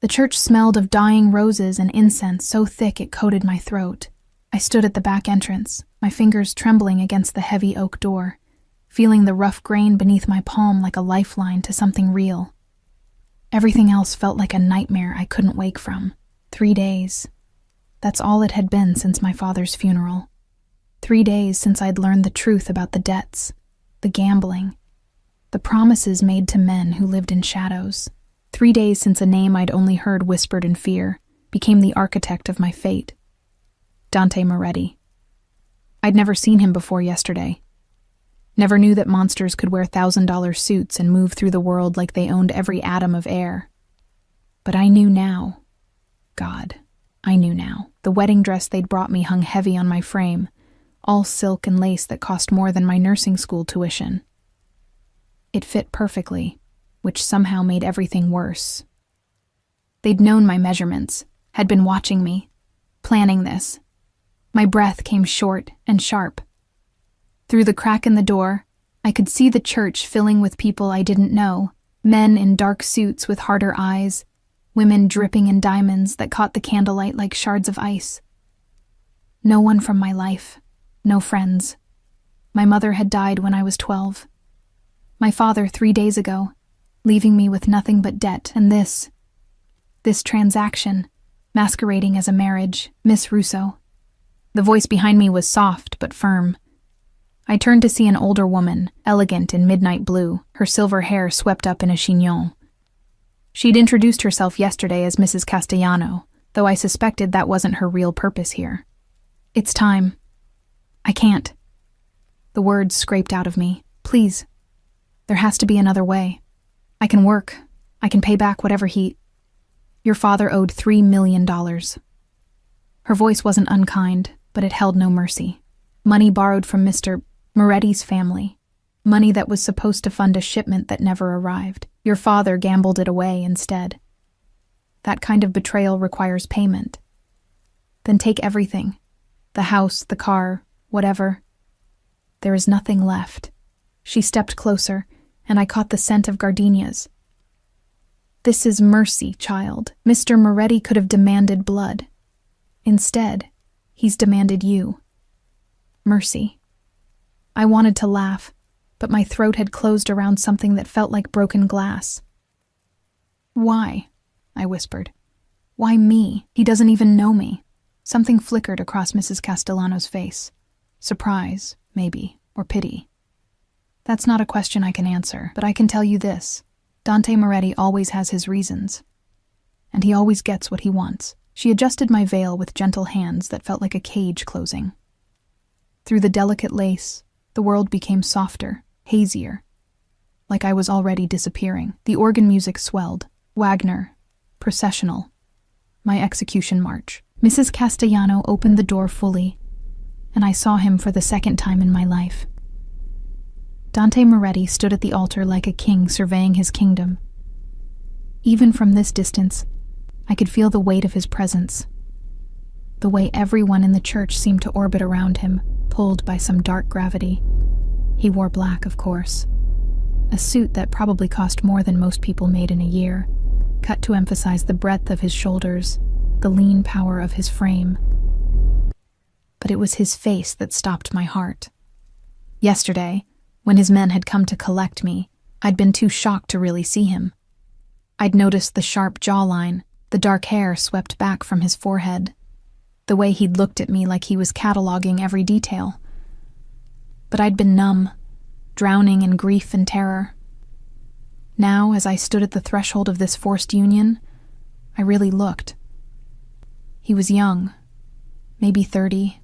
The church smelled of dying roses and incense so thick it coated my throat. I stood at the back entrance, my fingers trembling against the heavy oak door, feeling the rough grain beneath my palm like a lifeline to something real. Everything else felt like a nightmare I couldn't wake from. 3 days. That's all it had been since my father's funeral. 3 days since I'd learned the truth about the debts, the gambling, the promises made to men who lived in shadows. 3 days since a name I'd only heard whispered in fear became the architect of my fate. Dante Moretti. I'd never seen him before yesterday. Never knew that monsters could wear $1,000 suits and move through the world like they owned every atom of air. But I knew now. God, I knew now. The wedding dress they'd brought me hung heavy on my frame, all silk and lace that cost more than my nursing school tuition. It fit perfectly, which somehow made everything worse. They'd known my measurements, had been watching me, planning this. My breath came short and sharp. Through the crack in the door, I could see the church filling with people I didn't know, men in dark suits with harder eyes, women dripping in diamonds that caught the candlelight like shards of ice. No one from my life, no friends. My mother had died when I was 12. My father 3 days ago, leaving me with nothing but debt, and this transaction, masquerading as a marriage, Miss Russo. The voice behind me was soft but firm. I turned to see an older woman, elegant in midnight blue, her silver hair swept up in a chignon. She'd introduced herself yesterday as Mrs. Castellano, though I suspected that wasn't her real purpose here. It's time. I can't. The words scraped out of me. Please. There has to be another way. I can work. I can pay back whatever Your father owed $3 million. Her voice wasn't unkind, but it held no mercy. Money borrowed from Mr. Moretti's family. Money that was supposed to fund a shipment that never arrived. Your father gambled it away instead. That kind of betrayal requires payment. Then take everything. The house, the car, whatever. There is nothing left. She stepped closer, and I caught the scent of gardenias. This is mercy, child. Mr. Moretti could have demanded blood. Instead, he's demanded you. Mercy. I wanted to laugh, but my throat had closed around something that felt like broken glass. Why? I whispered. Why me? He doesn't even know me. Something flickered across Mrs. Castellano's face. Surprise, maybe, or pity. That's not a question I can answer, but I can tell you this. Dante Moretti always has his reasons. And he always gets what he wants. She adjusted my veil with gentle hands that felt like a cage closing. Through the delicate lace, the world became softer, hazier, like I was already disappearing. The organ music swelled. Wagner, processional, my execution march. Mrs. Castellano opened the door fully, and I saw him for the second time in my life. Dante Moretti stood at the altar like a king surveying his kingdom. Even from this distance, I could feel the weight of his presence. The way everyone in the church seemed to orbit around him, pulled by some dark gravity. He wore black, of course. A suit that probably cost more than most people made in a year, cut to emphasize the breadth of his shoulders, the lean power of his frame. But it was his face that stopped my heart. Yesterday, when his men had come to collect me, I'd been too shocked to really see him. I'd noticed the sharp jawline, the dark hair swept back from his forehead, the way he'd looked at me like he was cataloging every detail. But I'd been numb, drowning in grief and terror. Now, as I stood at the threshold of this forced union, I really looked. He was young, maybe 30,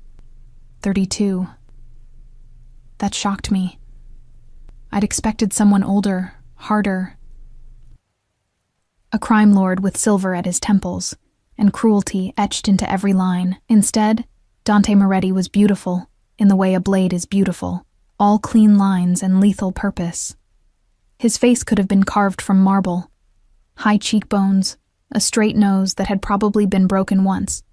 32. That shocked me. I'd expected someone older, harder. A crime lord with silver at his temples, and cruelty etched into every line. Instead, Dante Moretti was beautiful, in the way a blade is beautiful, all clean lines and lethal purpose. His face could have been carved from marble. High cheekbones, a straight nose that had probably been broken once,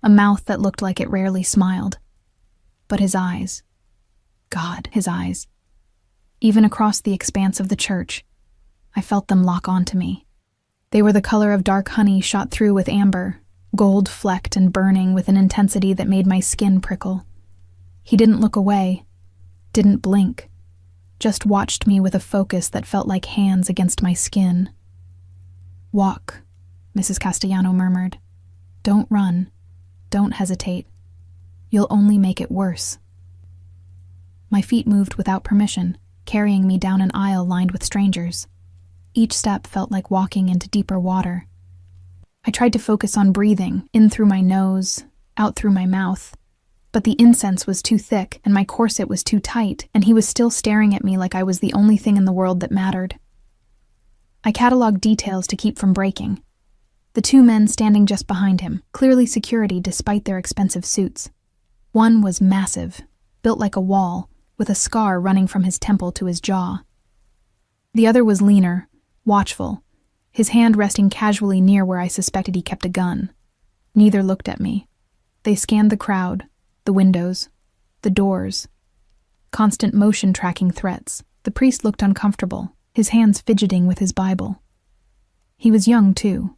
a mouth that looked like it rarely smiled. But his eyes. God, his eyes. Even across the expanse of the church, I felt them lock onto me. They were the color of dark honey shot through with amber, gold-flecked and burning with an intensity that made my skin prickle. He didn't look away, didn't blink, just watched me with a focus that felt like hands against my skin. "Walk," Mrs. Castellano murmured. "Don't run. Don't hesitate. You'll only make it worse." My feet moved without permission, carrying me down an aisle lined with strangers. Each step felt like walking into deeper water. I tried to focus on breathing, in through my nose, out through my mouth. But the incense was too thick, and my corset was too tight, and he was still staring at me like I was the only thing in the world that mattered. I cataloged details to keep from breaking. The two men standing just behind him, clearly security despite their expensive suits. One was massive, built like a wall, with a scar running from his temple to his jaw. The other was leaner, watchful, his hand resting casually near where I suspected he kept a gun. Neither looked at me. They scanned the crowd, the windows, the doors. Constant motion tracking threats. The priest looked uncomfortable, his hands fidgeting with his Bible. He was young, too,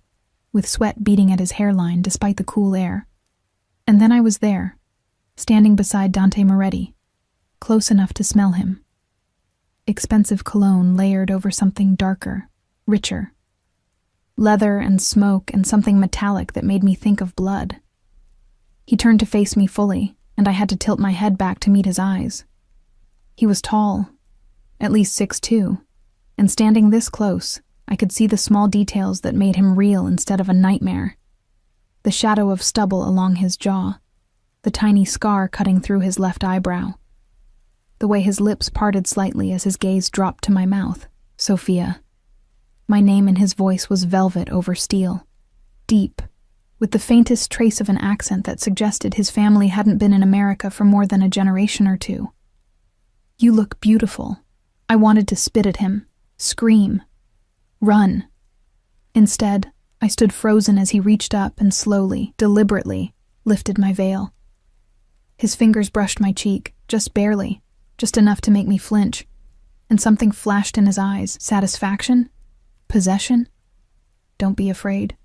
with sweat beading at his hairline despite the cool air. And then I was there, standing beside Dante Moretti, close enough to smell him. Expensive cologne layered over something darker, richer. Leather and smoke and something metallic that made me think of blood. He turned to face me fully, and I had to tilt my head back to meet his eyes. He was tall, at least 6'2", and standing this close, I could see the small details that made him real instead of a nightmare. The shadow of stubble along his jaw, the tiny scar cutting through his left eyebrow, the way his lips parted slightly as his gaze dropped to my mouth. Sophia. My name in his voice was velvet over steel, deep, with the faintest trace of an accent that suggested his family hadn't been in America for more than a generation or two. "You look beautiful." I wanted to spit at him, scream, run. Instead, I stood frozen as he reached up and slowly, deliberately, lifted my veil. His fingers brushed my cheek, just barely, just enough to make me flinch, and something flashed in his eyes. Satisfaction? Possession? "Don't be afraid,"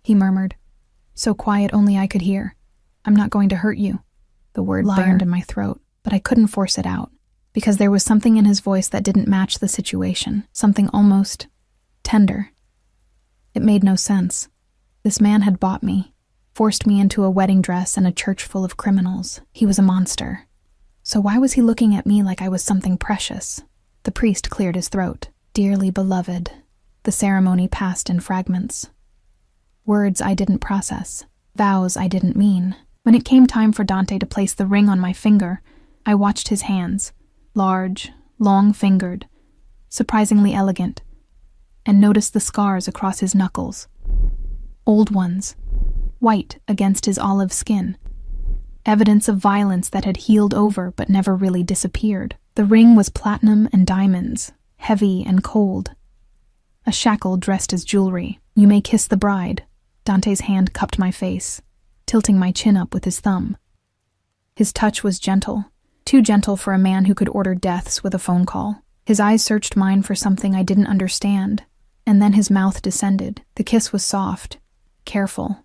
he murmured, so quiet only I could hear. "I'm not going to hurt you." The word burned in my throat, but I couldn't force it out, because there was something in his voice that didn't match the situation, something almost tender. It made no sense. This man had bought me, forced me into a wedding dress and a church full of criminals. He was a monster. So why was he looking at me like I was something precious? The priest cleared his throat. "Dearly beloved." The ceremony passed in fragments. Words I didn't process, vows I didn't mean. When it came time for Dante to place the ring on my finger, I watched his hands, large, long-fingered, surprisingly elegant, and noticed the scars across his knuckles. Old ones, white against his olive skin. Evidence of violence that had healed over but never really disappeared. The ring was platinum and diamonds, heavy and cold. A shackle dressed as jewelry. "You may kiss the bride." Dante's hand cupped my face, tilting my chin up with his thumb. His touch was gentle, too gentle for a man who could order deaths with a phone call. His eyes searched mine for something I didn't understand, and then his mouth descended. The kiss was soft, careful.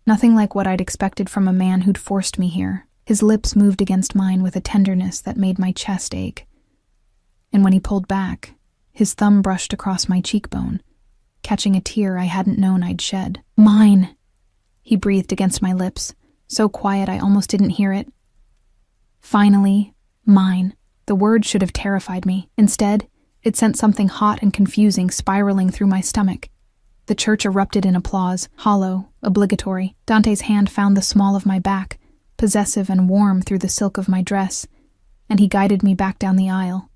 Nothing like what I'd expected from a man who'd forced me here. His lips moved against mine with a tenderness that made my chest ache. And when he pulled back, his thumb brushed across my cheekbone, catching a tear I hadn't known I'd shed. "Mine," he breathed against my lips, so quiet I almost didn't hear it. Finally, mine. The word should have terrified me. Instead, it sent something hot and confusing spiraling through my stomach. The church erupted in applause, hollow, obligatory. Dante's hand found the small of my back, possessive and warm through the silk of my dress, and he guided me back down the aisle.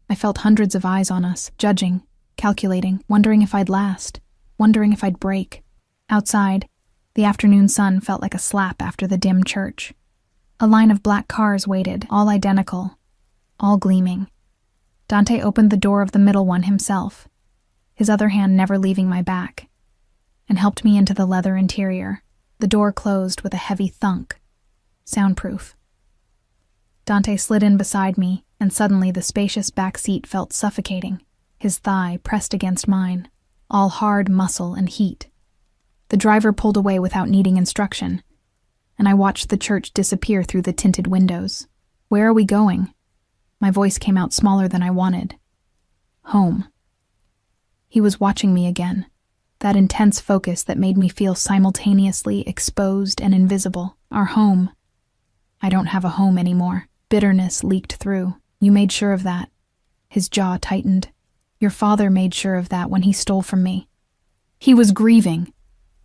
I felt hundreds of eyes on us, judging, calculating, wondering if I'd last, wondering if I'd break. Outside, the afternoon sun felt like a slap after the dim church. A line of black cars waited, all identical, all gleaming. Dante opened the door of the middle one himself, his other hand never leaving my back, and helped me into the leather interior. The door closed with a heavy thunk, soundproof. Dante slid in beside me, and suddenly the spacious back seat felt suffocating, his thigh pressed against mine, all hard muscle and heat. The driver pulled away without needing instruction, and I watched the church disappear through the tinted windows. Where are we going? My voice came out smaller than I wanted. Home. He was watching me again, that intense focus that made me feel simultaneously exposed and invisible. Our home. I don't have a home anymore. Bitterness leaked through. You made sure of that. His jaw tightened. Your father made sure of that when he stole from me. He was grieving.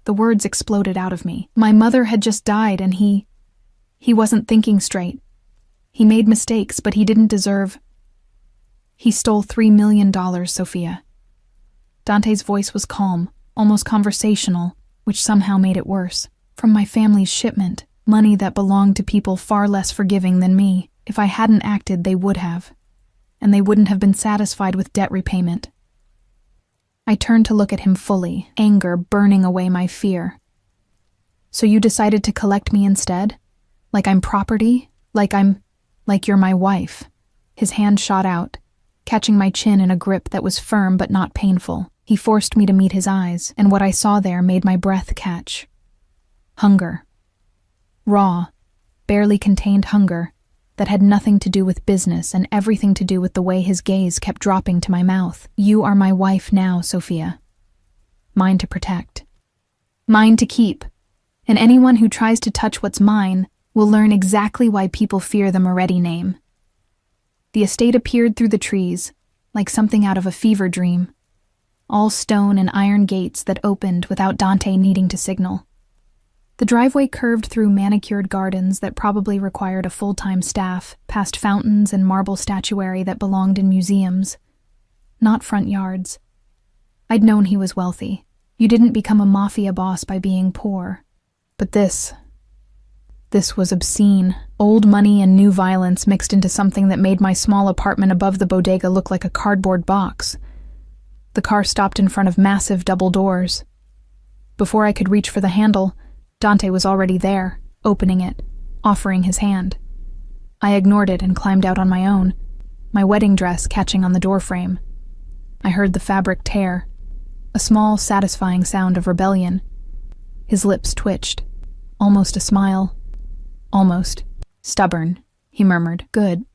The words exploded out of me. My mother had just died and he wasn't thinking straight. He made mistakes, but he didn't deserve. He stole $3 million, Sophia. Dante's voice was calm, almost conversational, which somehow made it worse. From my family's shipment, money that belonged to people far less forgiving than me. If I hadn't acted, they would have. And they wouldn't have been satisfied with debt repayment. I turned to look at him fully, anger burning away my fear. So you decided to collect me instead? Like I'm property? Like you're my wife? His hand shot out, catching my chin in a grip that was firm but not painful. He forced me to meet his eyes, and what I saw there made my breath catch. Hunger. Raw, barely contained hunger that had nothing to do with business and everything to do with the way his gaze kept dropping to my mouth. You are my wife now, Sophia. Mine to protect. Mine to keep. And anyone who tries to touch what's mine will learn exactly why people fear the Moretti name. The estate appeared through the trees, like something out of a fever dream. All stone and iron gates that opened without Dante needing to signal. The driveway curved through manicured gardens that probably required a full-time staff, past fountains and marble statuary that belonged in museums. Not front yards. I'd known he was wealthy. You didn't become a mafia boss by being poor. But this was obscene. Old money and new violence mixed into something that made my small apartment above the bodega look like a cardboard box. The car stopped in front of massive double doors. Before I could reach for the handle, Dante was already there, opening it, offering his hand. I ignored it and climbed out on my own, my wedding dress catching on the doorframe. I heard the fabric tear, a small, satisfying sound of rebellion. His lips twitched, almost a smile. Almost. Stubborn, he murmured. Good.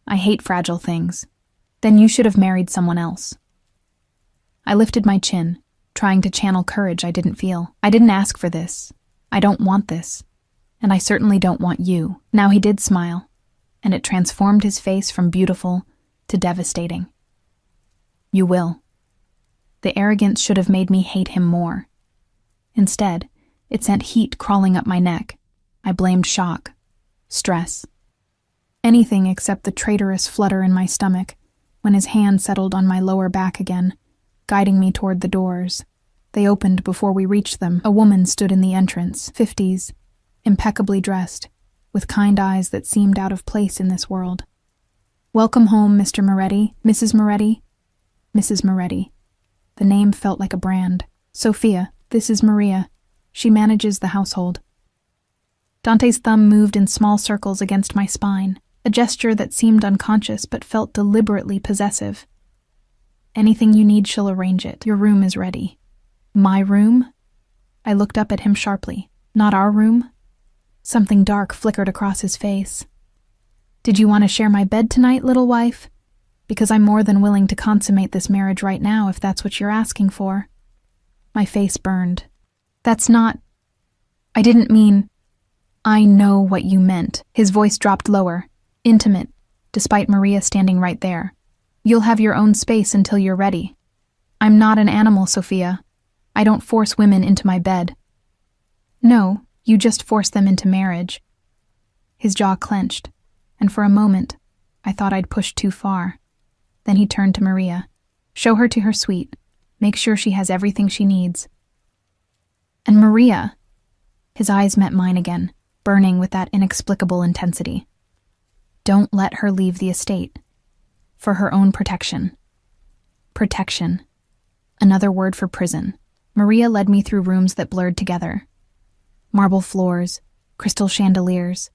I hate fragile things. Then you should have married someone else. I lifted my chin, trying to channel courage I didn't feel. I didn't ask for this. I don't want this. And I certainly don't want you. Now he did smile, and it transformed his face from beautiful to devastating. You will. The arrogance should have made me hate him more. Instead, it sent heat crawling up my neck. I blamed shock, stress. Anything except the traitorous flutter in my stomach when his hand settled on my lower back again, guiding me toward the doors. They opened before we reached them. A woman stood in the entrance, 50s, impeccably dressed, with kind eyes that seemed out of place in this world. Welcome home, Mr. Moretti, Mrs. Moretti. Mrs. Moretti. The name felt like a brand. Sophia, this is Maria. She manages the household. Dante's thumb moved in small circles against my spine, a gesture that seemed unconscious but felt deliberately possessive. Anything you need, she'll arrange it. Your room is ready. My room? I looked up at him sharply. Not our room? Something dark flickered across his face. Did you want to share my bed tonight, little wife? Because I'm more than willing to consummate this marriage right now if that's what you're asking for. My face burned. That's not... I didn't mean... I know what you meant. His voice dropped lower, intimate, despite Maria standing right there. You'll have your own space until you're ready. I'm not an animal, Sophia. I don't force women into my bed. No, you just force them into marriage. His jaw clenched, and for a moment, I thought I'd pushed too far. Then he turned to Maria. Show her to her suite. Make sure she has everything she needs. And Maria... His eyes met mine again, burning with that inexplicable intensity. Don't let her leave the estate. For her own protection. Protection. Another word for prison. Maria led me through rooms that blurred together. Marble floors, crystal chandeliers,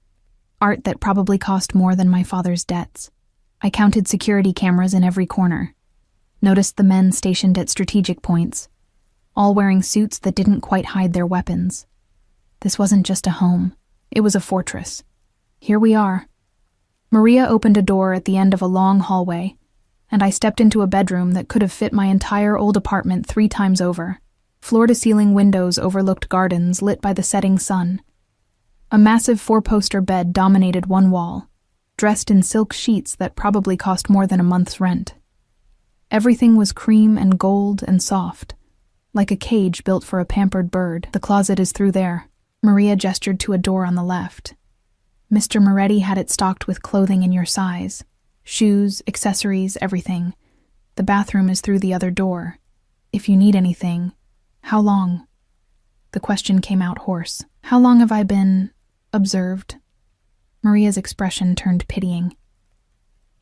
art that probably cost more than my father's debts. I counted security cameras in every corner. Noticed the men stationed at strategic points, all wearing suits that didn't quite hide their weapons. This wasn't just a home, it was a fortress. Here we are. Maria opened a door at the end of a long hallway, and I stepped into a bedroom that could have fit my entire old apartment 3 times over. Floor-to-ceiling windows overlooked gardens lit by the setting sun. A massive 4-poster bed dominated one wall, dressed in silk sheets that probably cost more than a month's rent. Everything was cream and gold and soft, like a cage built for a pampered bird. The closet is through there. Maria gestured to a door on the left. Mr. Moretti had it stocked with clothing in your size. Shoes, accessories, everything. The bathroom is through the other door. If you need anything, how long? The question came out hoarse. How long have I been observed? Maria's expression turned pitying.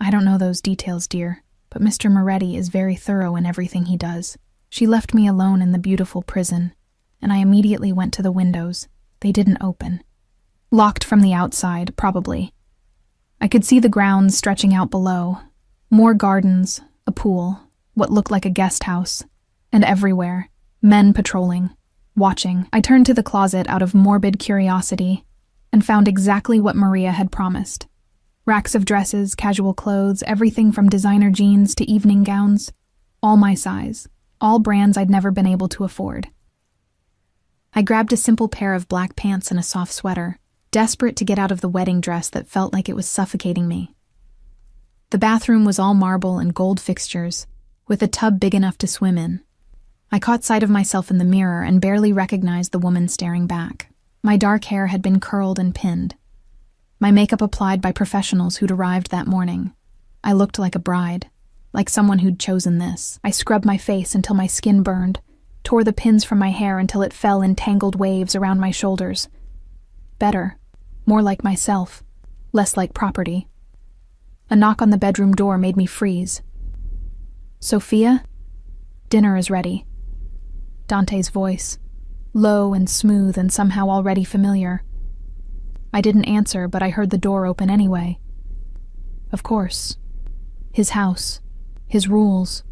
I don't know those details, dear, but Mr. Moretti is very thorough in everything he does. She left me alone in the beautiful prison, and I immediately went to the windows. They didn't open. Locked from the outside, probably. I could see the grounds stretching out below. More gardens, a pool, what looked like a guest house, and everywhere, men patrolling, watching. I turned to the closet out of morbid curiosity and found exactly what Maria had promised. Racks of dresses, casual clothes, everything from designer jeans to evening gowns. All my size, all brands I'd never been able to afford. I grabbed a simple pair of black pants and a soft sweater, desperate to get out of the wedding dress that felt like it was suffocating me. The bathroom was all marble and gold fixtures, with a tub big enough to swim in. I caught sight of myself in the mirror and barely recognized the woman staring back. My dark hair had been curled and pinned. My makeup applied by professionals who'd arrived that morning. I looked like a bride, like someone who'd chosen this. I scrubbed my face until my skin burned, tore the pins from my hair until it fell in tangled waves around my shoulders. Better, more like myself, less like property. A knock on the bedroom door made me freeze. Sophia? Dinner is ready. Dante's voice, low and smooth and somehow already familiar. I didn't answer, but I heard the door open anyway. Of course. His house, his rules.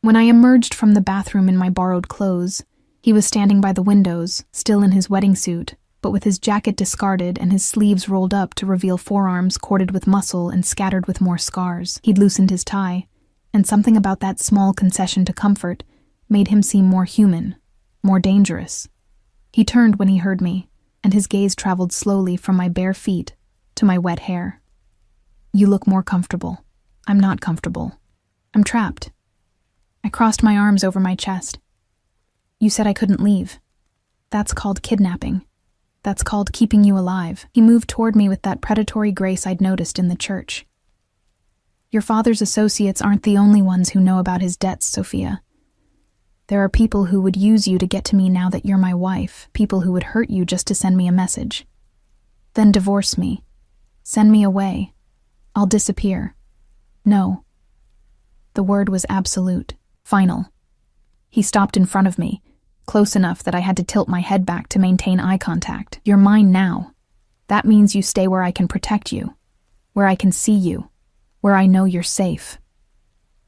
When I emerged from the bathroom in my borrowed clothes, he was standing by the windows, still in his wedding suit, but with his jacket discarded and his sleeves rolled up to reveal forearms corded with muscle and scattered with more scars. He'd loosened his tie, and something about that small concession to comfort made him seem more human, more dangerous. He turned when he heard me, and his gaze traveled slowly from my bare feet to my wet hair. You look more comfortable. I'm not comfortable. I'm trapped. I crossed my arms over my chest. You said I couldn't leave. That's called kidnapping. That's called keeping you alive. He moved toward me with that predatory grace I'd noticed in the church. Your father's associates aren't the only ones who know about his debts, Sophia. There are people who would use you to get to me now that you're my wife, people who would hurt you just to send me a message. Then divorce me. Send me away. I'll disappear. No. The word was absolute, final. He stopped in front of me, close enough that I had to tilt my head back to maintain eye contact. You're mine now. That means you stay where I can protect you, where I can see you, where I know you're safe.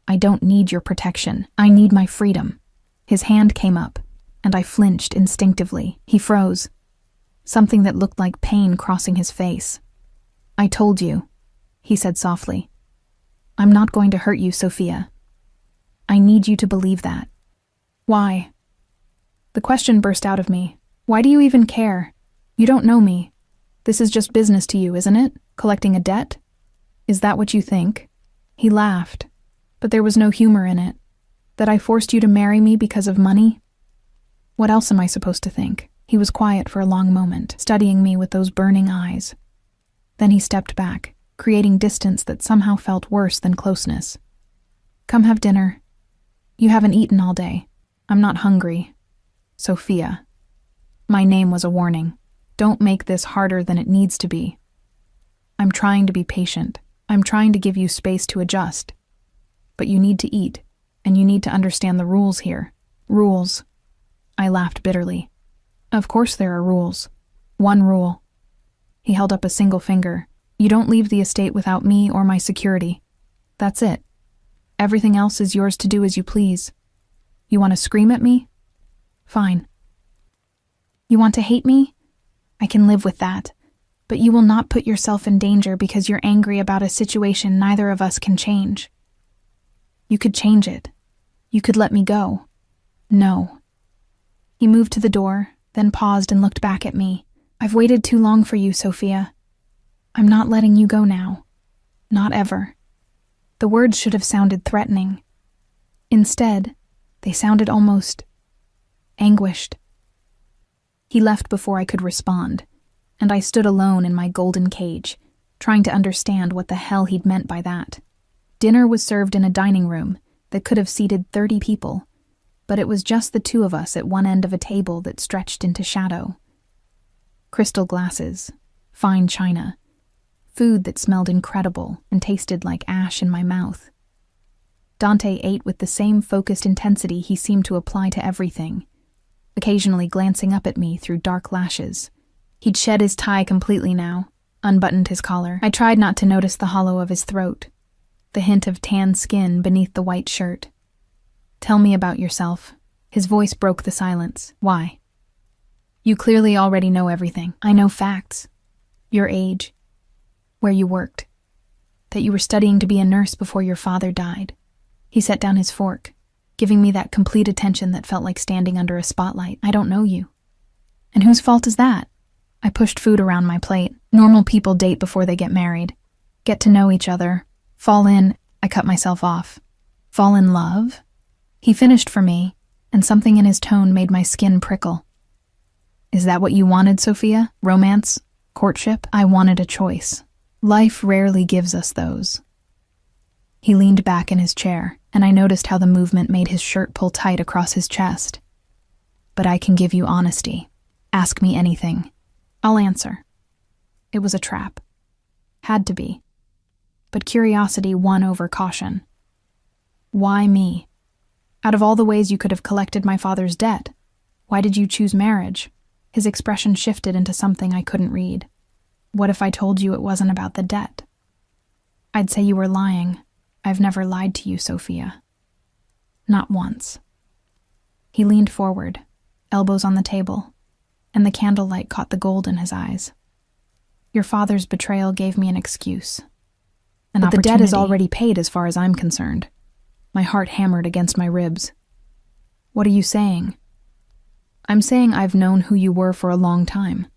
I don't need your protection. I need my freedom. His hand came up, and I flinched instinctively. He froze, something that looked like pain crossing his face. I told you, he said softly. I'm not going to hurt you, Sophia. I need you to believe that. Why? The question burst out of me. Why do you even care? You don't know me. This is just business to you, isn't it? Collecting a debt? Is that what you think? He laughed, but there was no humor in it. That I forced you to marry me because of money? What else am I supposed to think? He was quiet for a long moment, studying me with those burning eyes. Then he stepped back, creating distance that somehow felt worse than closeness. Come have dinner. You haven't eaten all day. I'm not hungry. Sophia. My name was a warning. Don't make this harder than it needs to be. I'm trying to be patient. I'm trying to give you space to adjust. But you need to eat, and you need to understand the rules here. Rules. I laughed bitterly. Of course there are rules. One rule. He held up a single finger. You don't leave the estate without me or my security. That's it. Everything else is yours to do as you please. You want to scream at me? Fine. You want to hate me? I can live with that. But you will not put yourself in danger because you're angry about a situation neither of us can change. You could change it. You could let me go. No. He moved to the door, then paused and looked back at me. I've waited too long for you, Sophia. I'm not letting you go now. Not ever. The words should have sounded threatening. Instead, they sounded almost anguished. He left before I could respond, and I stood alone in my golden cage, trying to understand what the hell he'd meant by that. Dinner was served in a dining room that could have seated 30 people, but it was just the two of us at one end of a table that stretched into shadow. Crystal glasses, fine china, food that smelled incredible and tasted like ash in my mouth. Dante ate with the same focused intensity he seemed to apply to everything, occasionally glancing up at me through dark lashes. He'd shed his tie completely now, unbuttoned his collar. I tried not to notice the hollow of his throat, the hint of tan skin beneath the white shirt. Tell me about yourself. His voice broke the silence. Why? You clearly already know everything. I know facts. Your age. Where you worked. That you were studying to be a nurse before your father died. He set down his fork, giving me that complete attention that felt like standing under a spotlight. I don't know you. And whose fault is that? I pushed food around my plate. Normal people date before they get married. Get to know each other. Fall in. I cut myself off. Fall in love? He finished for me, and something in his tone made my skin prickle. Is that what you wanted, Sophia? Romance? Courtship? I wanted a choice. Life rarely gives us those. He leaned back in his chair, and I noticed how the movement made his shirt pull tight across his chest. But I can give you honesty. Ask me anything. I'll answer. It was a trap. Had to be. But curiosity won over caution. Why me? Out of all the ways you could have collected my father's debt, why did you choose marriage? His expression shifted into something I couldn't read. What if I told you it wasn't about the debt? I'd say you were lying. I've never lied to you, Sophia. Not once. He leaned forward, elbows on the table, and the candlelight caught the gold in his eyes. Your father's betrayal gave me an excuse. But the debt is already paid as far as I'm concerned. My heart hammered against my ribs. What are you saying? I'm saying I've known who you were for a long time.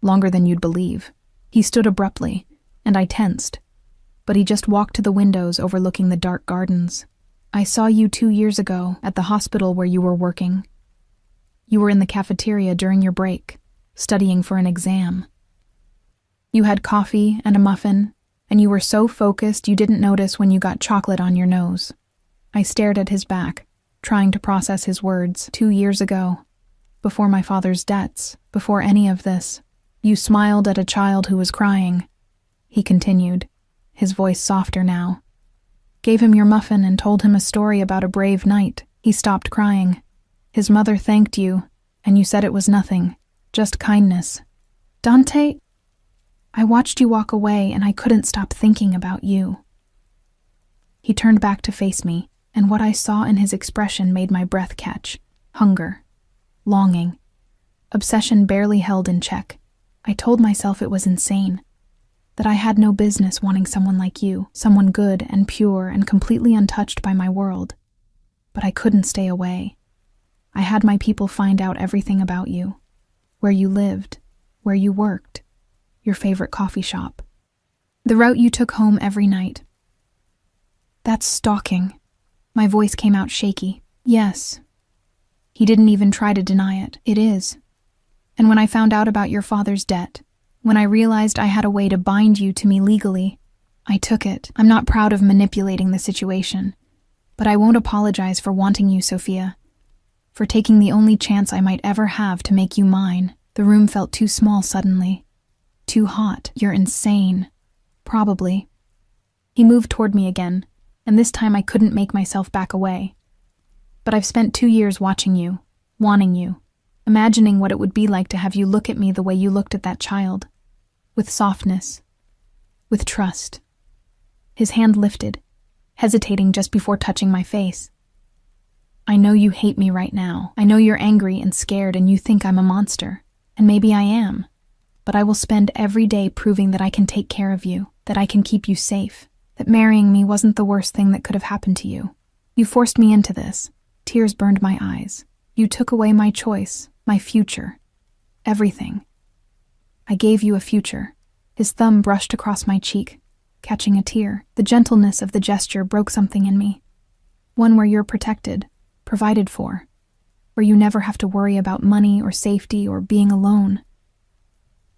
Longer than you'd believe. He stood abruptly, and I tensed. But he just walked to the windows overlooking the dark gardens. I saw you 2 years ago at the hospital where you were working. You were in the cafeteria during your break, studying for an exam. You had coffee and a muffin, and you were so focused you didn't notice when you got chocolate on your nose. I stared at his back, trying to process his words. 2 years ago, before my father's debts, before any of this, you smiled at a child who was crying. He continued, his voice softer now. Gave him your muffin and told him a story about a brave knight. He stopped crying. His mother thanked you, and you said it was nothing, just kindness. Dante, I watched you walk away and I couldn't stop thinking about you. He turned back to face me, and what I saw in his expression made my breath catch. Hunger. Longing. Obsession barely held in check. I told myself it was insane. That I had no business wanting someone like you, someone good and pure and completely untouched by my world. But I couldn't stay away. I had my people find out everything about you. Where you lived, where you worked, your favorite coffee shop. The route you took home every night. That's stalking. My voice came out shaky. Yes. He didn't even try to deny it. It is. And when I found out about your father's debt, when I realized I had a way to bind you to me legally, I took it. I'm not proud of manipulating the situation, but I won't apologize for wanting you, Sophia. For taking the only chance I might ever have to make you mine. The room felt too small suddenly. Too hot. You're insane. Probably. He moved toward me again, and this time I couldn't make myself back away. But I've spent 2 years watching you, wanting you, imagining what it would be like to have you look at me the way you looked at that child. With softness. With trust. His hand lifted, hesitating just before touching my face. I know you hate me right now. I know you're angry and scared and you think I'm a monster. And maybe I am. But I will spend every day proving that I can take care of you, that I can keep you safe, that marrying me wasn't the worst thing that could have happened to you. You forced me into this. Tears burned my eyes. You took away my choice, my future. Everything. I gave you a future. His thumb brushed across my cheek, catching a tear. The gentleness of the gesture broke something in me. One where you're protected, provided for, where you never have to worry about money or safety or being alone.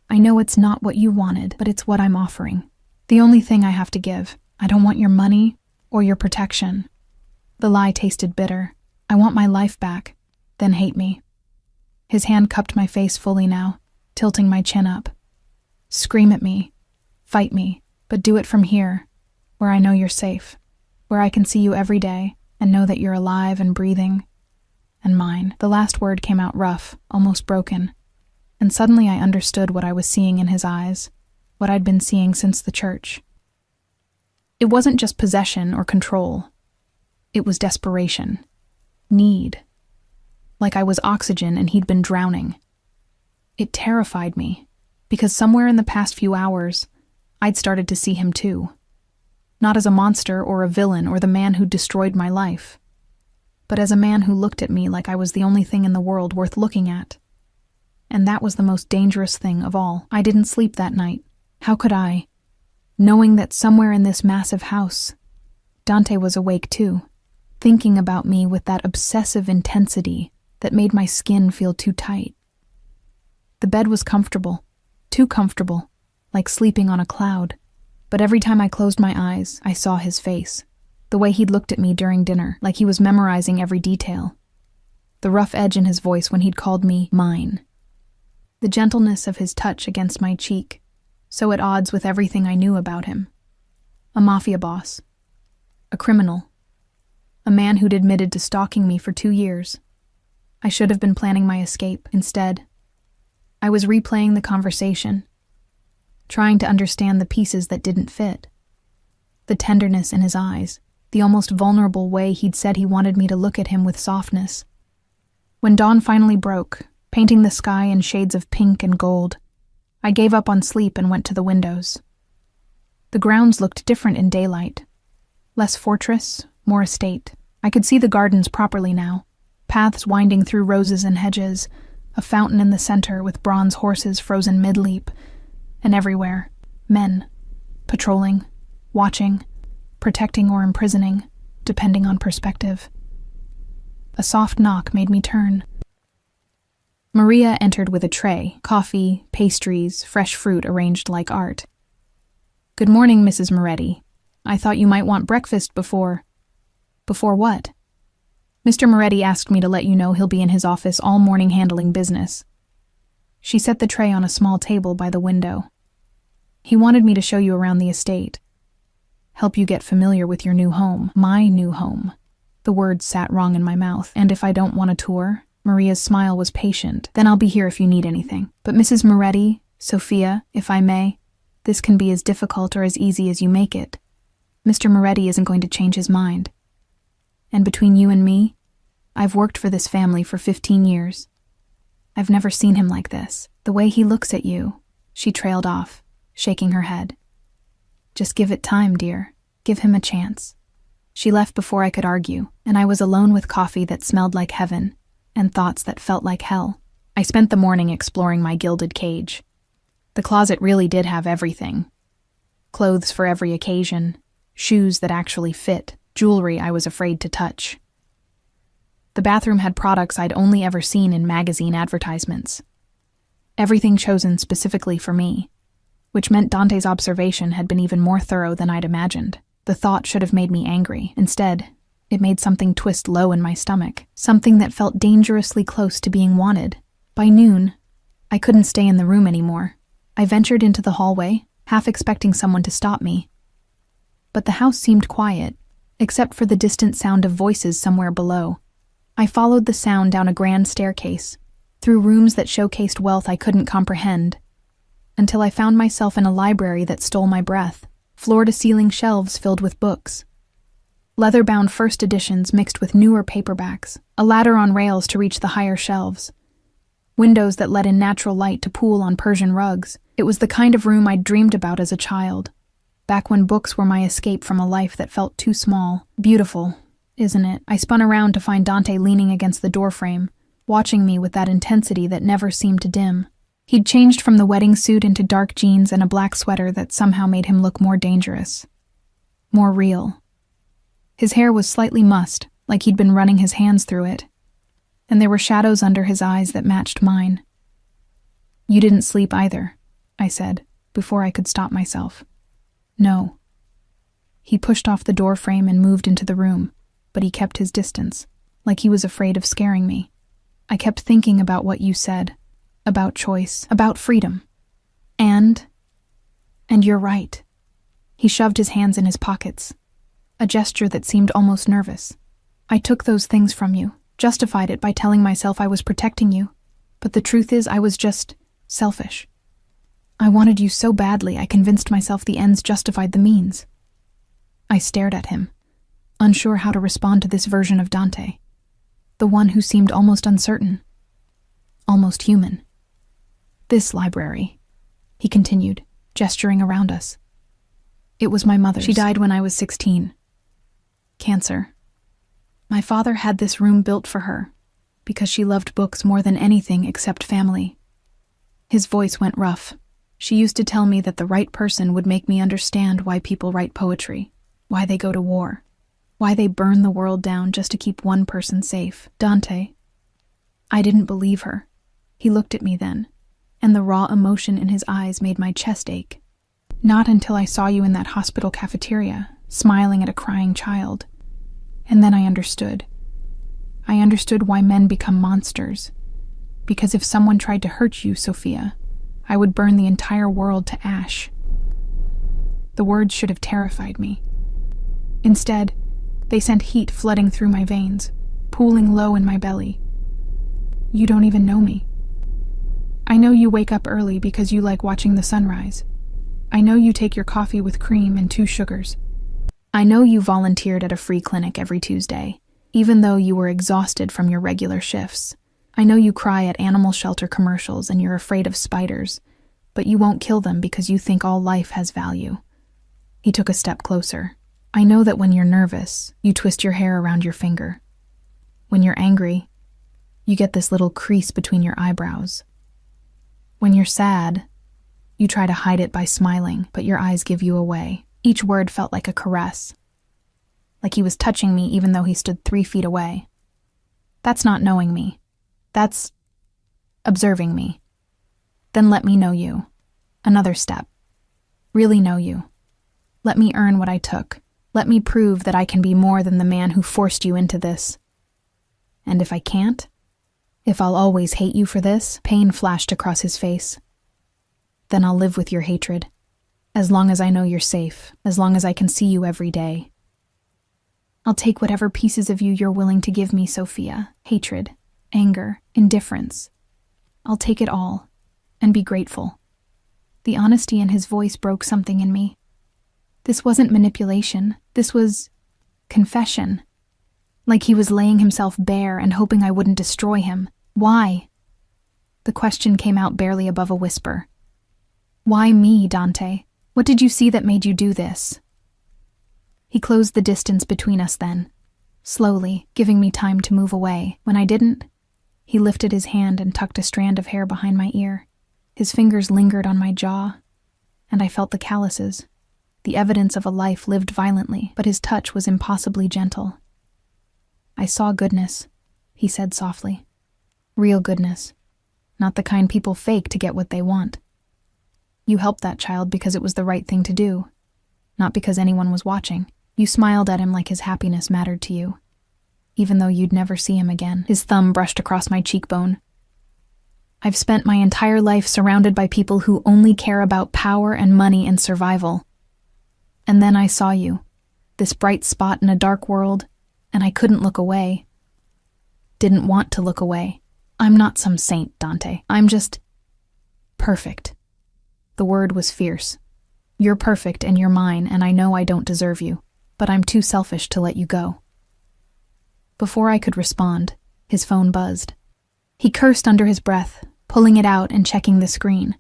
I know it's not what you wanted, but it's what I'm offering. The only thing I have to give. I don't want your money or your protection. The lie tasted bitter. I want my life back, then hate me. His hand cupped my face fully now, tilting my chin up. Scream at me, fight me, but do it from here, where I know you're safe, where I can see you every day and know that you're alive and breathing. And mine. The last word came out rough, almost broken. And suddenly I understood what I was seeing in his eyes, what I'd been seeing since the church. It wasn't just possession or control. It was desperation. Need. Like I was oxygen and he'd been drowning. It terrified me, because somewhere in the past few hours, I'd started to see him too. Not as a monster or a villain or the man who destroyed my life, but as a man who looked at me like I was the only thing in the world worth looking at. And that was the most dangerous thing of all. I didn't sleep that night. How could I? Knowing that somewhere in this massive house, Dante was awake too, thinking about me with that obsessive intensity that made my skin feel too tight. The bed was comfortable, too comfortable, like sleeping on a cloud. But every time I closed my eyes, I saw his face. The way he'd looked at me during dinner, like he was memorizing every detail. The rough edge in his voice when he'd called me mine. The gentleness of his touch against my cheek, so at odds with everything I knew about him. A mafia boss. A criminal. A man who'd admitted to stalking me for 2 years. I should have been planning my escape. Instead, I was replaying the conversation, trying to understand the pieces that didn't fit. The tenderness in his eyes, the almost vulnerable way he'd said he wanted me to look at him with softness. When dawn finally broke, painting the sky in shades of pink and gold, I gave up on sleep and went to the windows. The grounds looked different in daylight. Less fortress, more estate. I could see the gardens properly now, paths winding through roses and hedges, a fountain in the center with bronze horses frozen mid-leap, and everywhere, men, patrolling, watching, protecting or imprisoning, depending on perspective. A soft knock made me turn. Maria entered with a tray, coffee, pastries, fresh fruit arranged like art. "Good morning, Mrs. Moretti. I thought you might want breakfast before..." "Before what?" "Mr. Moretti asked me to let you know he'll be in his office all morning handling business." She set the tray on a small table by the window. "He wanted me to show you around the estate. Help you get familiar with your new home, my new home." The words sat wrong in my mouth. "And if I don't want a tour?" Maria's smile was patient. "Then I'll be here if you need anything. But Mrs. Moretti, Sophia, if I may, this can be as difficult or as easy as you make it. Mr. Moretti isn't going to change his mind. And between you and me, I've worked for this family for 15 years. I've never seen him like this. The way he looks at you," she trailed off, shaking her head. "Just give it time, dear. Give him a chance." She left before I could argue, and I was alone with coffee that smelled like heaven and thoughts that felt like hell. I spent the morning exploring my gilded cage. The closet really did have everything. Clothes for every occasion, shoes that actually fit, jewelry I was afraid to touch. The bathroom had products I'd only ever seen in magazine advertisements. Everything chosen specifically for me, which meant Dante's observation had been even more thorough than I'd imagined. The thought should have made me angry. Instead, it made something twist low in my stomach, something that felt dangerously close to being wanted. By noon, I couldn't stay in the room anymore. I ventured into the hallway, half expecting someone to stop me. But the house seemed quiet, except for the distant sound of voices somewhere below. I followed the sound down a grand staircase, through rooms that showcased wealth I couldn't comprehend, until I found myself in a library that stole my breath, floor-to-ceiling shelves filled with books. Leather-bound first editions mixed with newer paperbacks, a ladder on rails to reach the higher shelves, windows that let in natural light to pool on Persian rugs. It was the kind of room I'd dreamed about as a child, back when books were my escape from a life that felt too small. Beautiful, isn't it? I spun around to find Dante leaning against the doorframe, watching me with that intensity that never seemed to dim. He'd changed from the wedding suit into dark jeans and a black sweater that somehow made him look more dangerous, more real. His hair was slightly mussed, like he'd been running his hands through it, and there were shadows under his eyes that matched mine. "You didn't sleep either," I said, before I could stop myself. "No." He pushed off the doorframe and moved into the room, but he kept his distance, like he was afraid of scaring me. "I kept thinking about what you said, about choice, about freedom. And you're right." He shoved his hands in his pockets, a gesture that seemed almost nervous. "I took those things from you, justified it by telling myself I was protecting you, but the truth is I was just selfish. I wanted you so badly I convinced myself the ends justified the means." I stared at him, unsure how to respond to this version of Dante, the one who seemed almost uncertain, almost human. "This library," he continued, gesturing around us. "It was my mother's. She died when I was 16. Cancer. My father had this room built for her, because she loved books more than anything except family." His voice went rough. "She used to tell me that the right person would make me understand why people write poetry, why they go to war, why they burn the world down just to keep one person safe. Dante." I didn't believe her. He looked at me then, and the raw emotion in his eyes made my chest ache. "Not until I saw you in that hospital cafeteria, smiling at a crying child. And then I understood. I understood why men become monsters. Because if someone tried to hurt you, Sophia, I would burn the entire world to ash." The words should have terrified me. Instead, they sent heat flooding through my veins, pooling low in my belly. "You don't even know me. I know you wake up early because you like watching the sunrise. I know you take your coffee with cream and 2 sugars. I know you volunteered at a free clinic every Tuesday, even though you were exhausted from your regular shifts. I know you cry at animal shelter commercials and you're afraid of spiders, but you won't kill them because you think all life has value." He took a step closer. "I know that when you're nervous, you twist your hair around your finger. When you're angry, you get this little crease between your eyebrows. When you're sad, you try to hide it by smiling, but your eyes give you away." Each word felt like a caress, like he was touching me even though he stood 3 feet away. "That's not knowing me. That's observing me. Then let me know you. Another step. Really know you. Let me earn what I took. Let me prove that I can be more than the man who forced you into this. And if I can't, if I'll always hate you for this," pain flashed across his face, "then I'll live with your hatred. As long as I know you're safe, as long as I can see you every day. I'll take whatever pieces of you you're willing to give me, Sophia. Hatred, anger, indifference. I'll take it all, and be grateful." The honesty in his voice broke something in me. This wasn't manipulation. This was confession. Like he was laying himself bare and hoping I wouldn't destroy him. "Why?" The question came out barely above a whisper. "Why me, Dante? What did you see that made you do this?" He closed the distance between us then, slowly, giving me time to move away. When I didn't, he lifted his hand and tucked a strand of hair behind my ear. His fingers lingered on my jaw, and I felt the calluses, the evidence of a life lived violently, but his touch was impossibly gentle. "I saw goodness," he said softly. "Real goodness, not the kind people fake to get what they want. You helped that child because it was the right thing to do, not because anyone was watching. You smiled at him like his happiness mattered to you, even though you'd never see him again." His thumb brushed across my cheekbone. "I've spent my entire life surrounded by people who only care about power and money and survival. And then I saw you, this bright spot in a dark world, and I couldn't look away. Didn't want to look away. I'm not some saint, Dante. I'm just perfect." The word was fierce. "You're perfect and you're mine, and I know I don't deserve you. but I'm too selfish to let you go." Before I could respond, his phone buzzed. He cursed under his breath, pulling it out and checking the screen.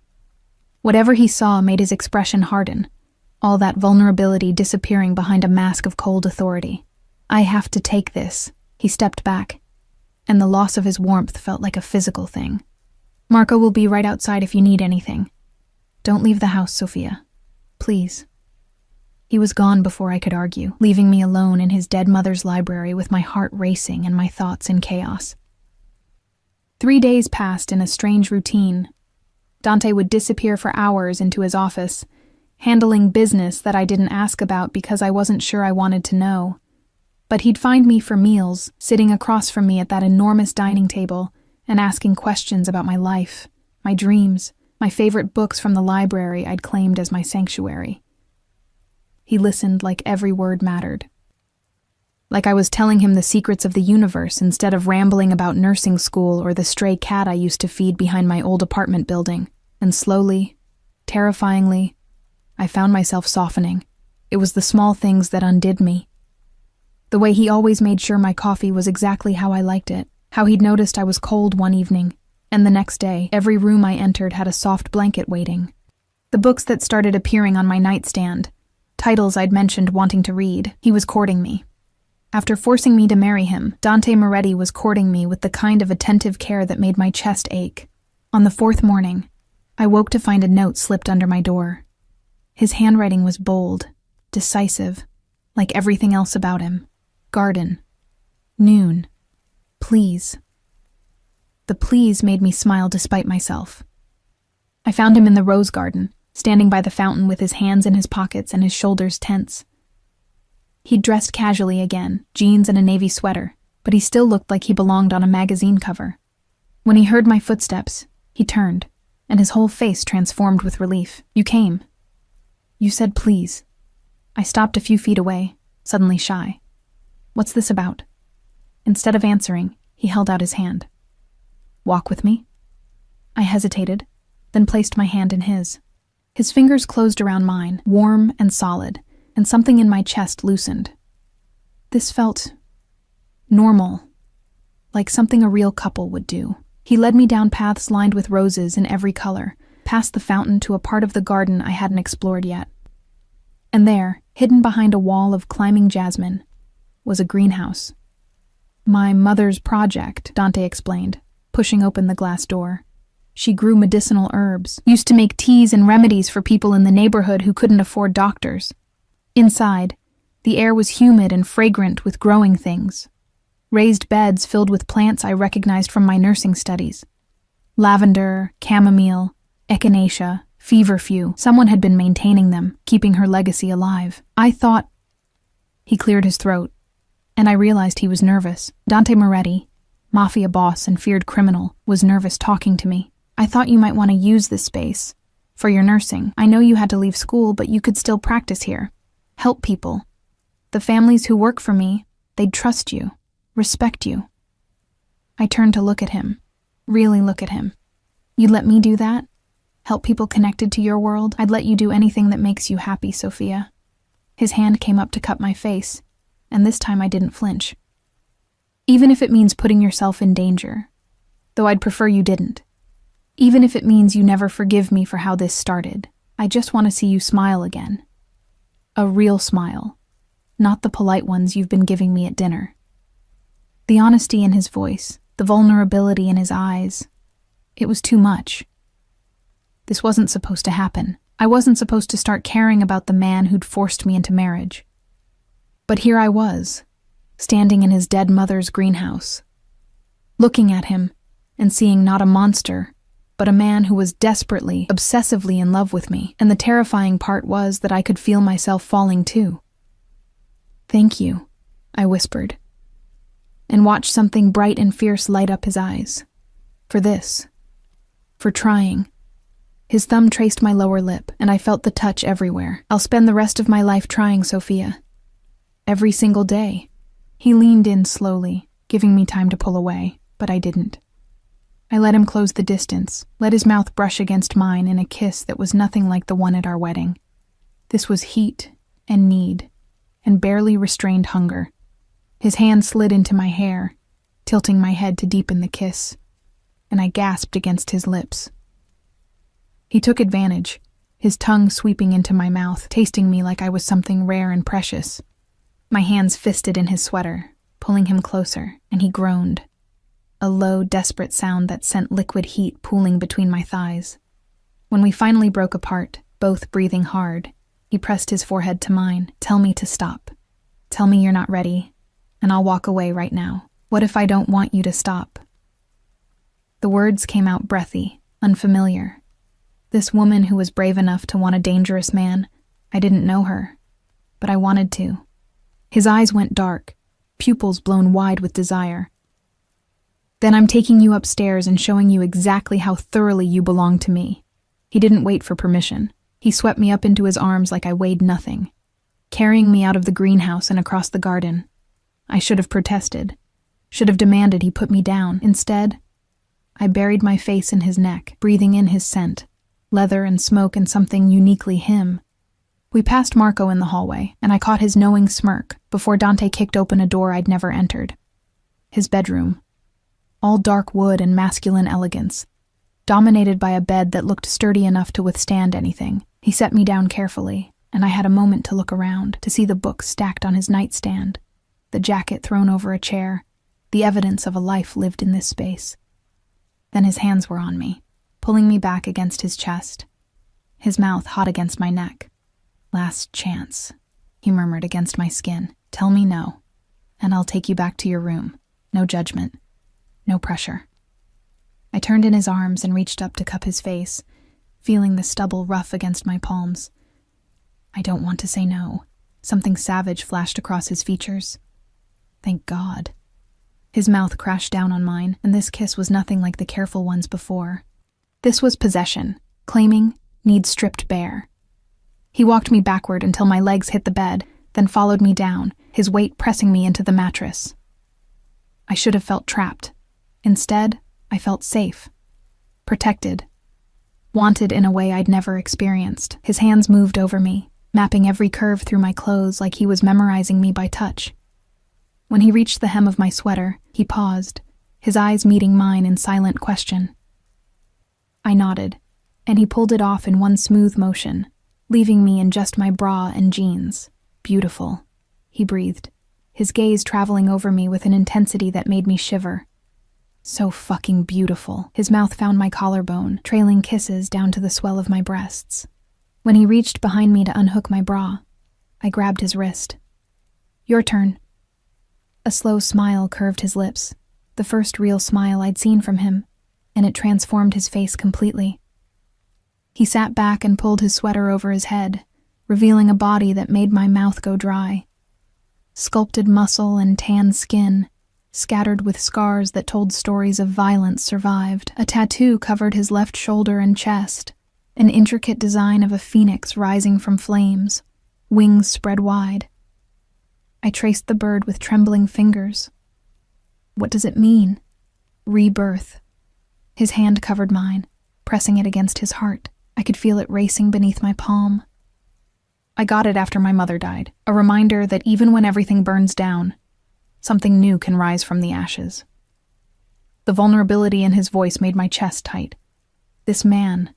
Whatever he saw made his expression harden, all that vulnerability disappearing behind a mask of cold authority. "I have to take this." He stepped back, and the loss of his warmth felt like a physical thing. "Marco will be right outside if you need anything. Don't leave the house, Sophia. Please." He was gone before I could argue, leaving me alone in his dead mother's library with my heart racing and my thoughts in chaos. 3 days passed in a strange routine. Dante would disappear for hours into his office, handling business that I didn't ask about because I wasn't sure I wanted to know. But he'd find me for meals, sitting across from me at that enormous dining table and asking questions about my life, my dreams, my favorite books from the library I'd claimed as my sanctuary. He listened like every word mattered. Like I was telling him the secrets of the universe instead of rambling about nursing school or the stray cat I used to feed behind my old apartment building. And slowly, terrifyingly, I found myself softening. It was the small things that undid me. The way he always made sure my coffee was exactly how I liked it, how he'd noticed I was cold one evening, and the next day, every room I entered had a soft blanket waiting. The books that started appearing on my nightstand, titles I'd mentioned wanting to read, he was courting me. After forcing me to marry him, Dante Moretti was courting me with the kind of attentive care that made my chest ache. On the 4th morning, I woke to find a note slipped under my door. His handwriting was bold, decisive, like everything else about him. Garden. Noon. Please. The please made me smile despite myself. I found him in the rose garden, standing by the fountain with his hands in his pockets and his shoulders tense. He'd dressed casually again, jeans and a navy sweater, but he still looked like he belonged on a magazine cover. When he heard my footsteps, he turned, and his whole face transformed with relief. "You came. You said please." I stopped a few feet away, suddenly shy. "What's this about?" Instead of answering, he held out his hand. "Walk with me?" I hesitated, then placed my hand in his. His fingers closed around mine, warm and solid, and something in my chest loosened. This felt normal, like something a real couple would do. He led me down paths lined with roses in every color, past the fountain to a part of the garden I hadn't explored yet. And there, hidden behind a wall of climbing jasmine, was a greenhouse. "My mother's project," Dante explained, pushing open the glass door. "She grew medicinal herbs, used to make teas and remedies for people in the neighborhood who couldn't afford doctors. Inside, the air was humid and fragrant with growing things. Raised beds filled with plants I recognized from my nursing studies. Lavender, chamomile, echinacea, feverfew. Someone had been maintaining them, keeping her legacy alive. I thought..." He cleared his throat, and I realized he was nervous. Dante Moretti, mafia boss and feared criminal, was nervous talking to me. "I thought you might want to use this space for your nursing. I know you had to leave school, but you could still practice here. Help people. The families who work for me, they'd trust you, respect you." I turned to look at him, really look at him. "You'd let me do that? Help people connected to your world? I'd let you do anything that makes you happy, Sophia." His hand came up to cup my face, and this time I didn't flinch. "Even if it means putting yourself in danger, though I'd prefer you didn't. Even if it means you never forgive me for how this started, I just want to see you smile again. A real smile, not the polite ones you've been giving me at dinner." The honesty in his voice, the vulnerability in his eyes, it was too much. This wasn't supposed to happen. I wasn't supposed to start caring about the man who'd forced me into marriage. But here I was, standing in his dead mother's greenhouse, looking at him and seeing not a monster, but a man who was desperately, obsessively in love with me, and the terrifying part was that I could feel myself falling too. "Thank you," I whispered, and watched something bright and fierce light up his eyes. "For this. For trying." His thumb traced my lower lip, and I felt the touch everywhere. "I'll spend the rest of my life trying, Sophia. Every single day." He leaned in slowly, giving me time to pull away, but I didn't. I let him close the distance, let his mouth brush against mine in a kiss that was nothing like the one at our wedding. This was heat and need, and barely restrained hunger. His hand slid into my hair, tilting my head to deepen the kiss, and I gasped against his lips. He took advantage, his tongue sweeping into my mouth, tasting me like I was something rare and precious. My hands fisted in his sweater, pulling him closer, and he groaned, a low, desperate sound that sent liquid heat pooling between my thighs. When we finally broke apart, both breathing hard, he pressed his forehead to mine. "Tell me to stop. Tell me you're not ready, and I'll walk away right now. What if I don't want you to stop?" The words came out breathy, unfamiliar. This woman who was brave enough to want a dangerous man, I didn't know her, but I wanted to. His eyes went dark, pupils blown wide with desire. "Then I'm taking you upstairs and showing you exactly how thoroughly you belong to me." He didn't wait for permission. He swept me up into his arms like I weighed nothing, carrying me out of the greenhouse and across the garden. I should have protested, should have demanded he put me down. Instead, I buried my face in his neck, breathing in his scent, leather and smoke and something uniquely him. We passed Marco in the hallway, and I caught his knowing smirk before Dante kicked open a door I'd never entered. His bedroom. All dark wood and masculine elegance, dominated by a bed that looked sturdy enough to withstand anything. He set me down carefully, and I had a moment to look around, to see the books stacked on his nightstand, the jacket thrown over a chair, the evidence of a life lived in this space. Then his hands were on me, pulling me back against his chest, his mouth hot against my neck. "Last chance," he murmured against my skin. "Tell me no, and I'll take you back to your room. No judgment, no pressure." I turned in his arms and reached up to cup his face, feeling the stubble rough against my palms. "I don't want to say no." Something savage flashed across his features. Thank God. His mouth crashed down on mine, and this kiss was nothing like the careful ones before. This was possession, claiming, need stripped bare. He walked me backward until my legs hit the bed, then followed me down, his weight pressing me into the mattress. I should have felt trapped. Instead, I felt safe, protected, wanted in a way I'd never experienced. His hands moved over me, mapping every curve through my clothes like he was memorizing me by touch. When he reached the hem of my sweater, he paused, his eyes meeting mine in silent question. I nodded, and he pulled it off in one smooth motion, leaving me in just my bra and jeans. "Beautiful," he breathed, his gaze traveling over me with an intensity that made me shiver. So fucking beautiful. His mouth found my collarbone, trailing kisses down to the swell of my breasts. When he reached behind me to unhook my bra, I grabbed his wrist. "Your turn." A slow smile curved his lips, the first real smile I'd seen from him, and it transformed his face completely. He sat back and pulled his sweater over his head, revealing a body that made my mouth go dry. Sculpted muscle and tan skin, scattered with scars that told stories of violence survived. A tattoo covered his left shoulder and chest, an intricate design of a phoenix rising from flames, wings spread wide. I traced the bird with trembling fingers. What does it mean? Rebirth. His hand covered mine, pressing it against his heart. I could feel it racing beneath my palm. I got it after my mother died, a reminder that even when everything burns down, something new can rise from the ashes. The vulnerability in his voice made my chest tight. This man,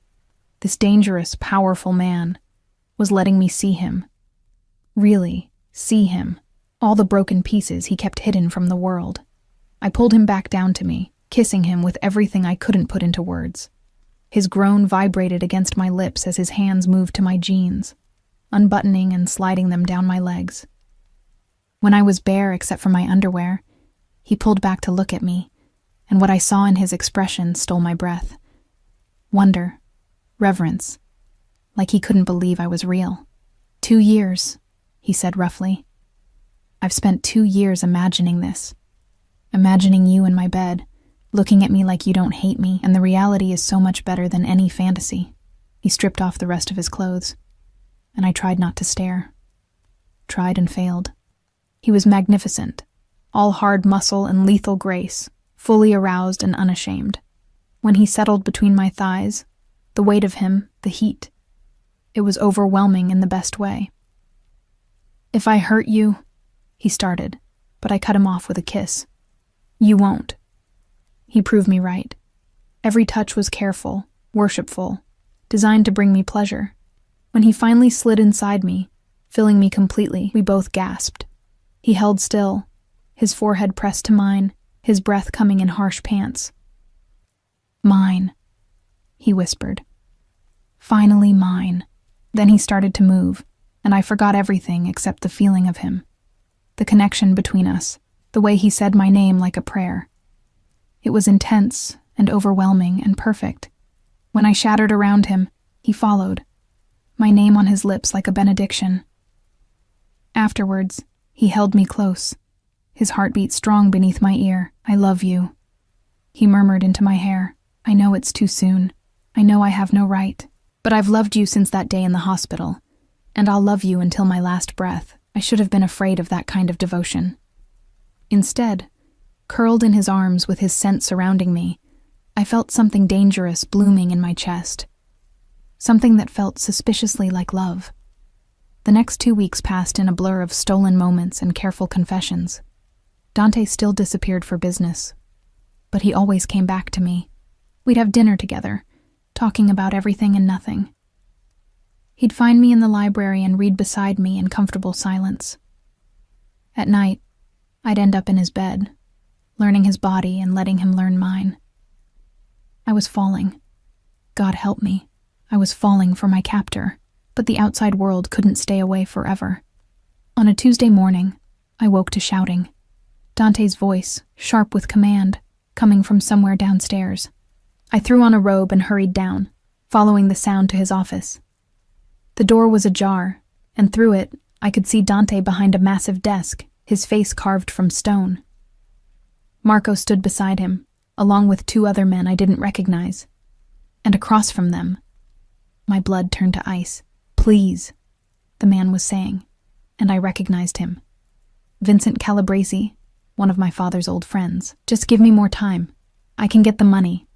this dangerous, powerful man, was letting me see him. Really, see him. All the broken pieces he kept hidden from the world. I pulled him back down to me, kissing him with everything I couldn't put into words. His groan vibrated against my lips as his hands moved to my jeans, unbuttoning and sliding them down my legs. When I was bare except for my underwear, he pulled back to look at me, and what I saw in his expression stole my breath. Wonder, reverence, like he couldn't believe I was real. 2 years, he said roughly. I've spent 2 years imagining this. Imagining you in my bed, looking at me like you don't hate me, and the reality is so much better than any fantasy. He stripped off the rest of his clothes, and I tried not to stare. Tried and failed. He was magnificent, all hard muscle and lethal grace, fully aroused and unashamed. When he settled between my thighs, the weight of him, the heat, it was overwhelming in the best way. If I hurt you, he started, but I cut him off with a kiss. You won't. He proved me right. Every touch was careful, worshipful, designed to bring me pleasure. When he finally slid inside me, filling me completely, we both gasped. He held still, his forehead pressed to mine, his breath coming in harsh pants. Mine, he whispered. Finally mine. Then he started to move, and I forgot everything except the feeling of him. The connection between us, the way he said my name like a prayer. It was intense and overwhelming and perfect. When I shattered around him, he followed, my name on his lips like a benediction. Afterwards, he held me close, his heartbeat strong beneath my ear. I love you. He murmured into my hair. I know it's too soon. I know I have no right. But I've loved you since that day in the hospital, and I'll love you until my last breath. I should have been afraid of that kind of devotion. Instead, curled in his arms with his scent surrounding me, I felt something dangerous blooming in my chest. Something that felt suspiciously like love. The next 2 weeks passed in a blur of stolen moments and careful confessions. Dante still disappeared for business, but he always came back to me. We'd have dinner together, talking about everything and nothing. He'd find me in the library and read beside me in comfortable silence. At night, I'd end up in his bed, learning his body and letting him learn mine. I was falling. God help me. I was falling for my captor, but the outside world couldn't stay away forever. On a Tuesday morning, I woke to shouting. Dante's voice, sharp with command, coming from somewhere downstairs. I threw on a robe and hurried down, following the sound to his office. The door was ajar, and through it, I could see Dante behind a massive desk, his face carved from stone. Marco stood beside him, along with 2 other men I didn't recognize. And across from them, my blood turned to ice. Please, the man was saying, and I recognized him. Vincent Calabresi, one of my father's old friends. Just give me more time. I can get the money.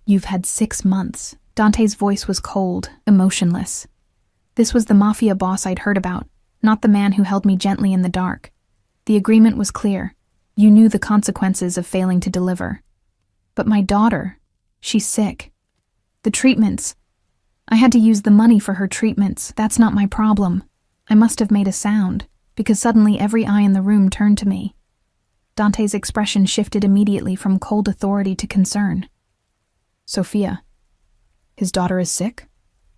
You've had 6 months. Dante's voice was cold, emotionless. This was the mafia boss I'd heard about, not the man who held me gently in the dark. The agreement was clear. You knew the consequences of failing to deliver. But my daughter, she's sick. The treatments. I had to use the money for her treatments. That's not my problem. I must have made a sound, because suddenly every eye in the room turned to me. Dante's expression shifted immediately from cold authority to concern. Sophia, his daughter is sick?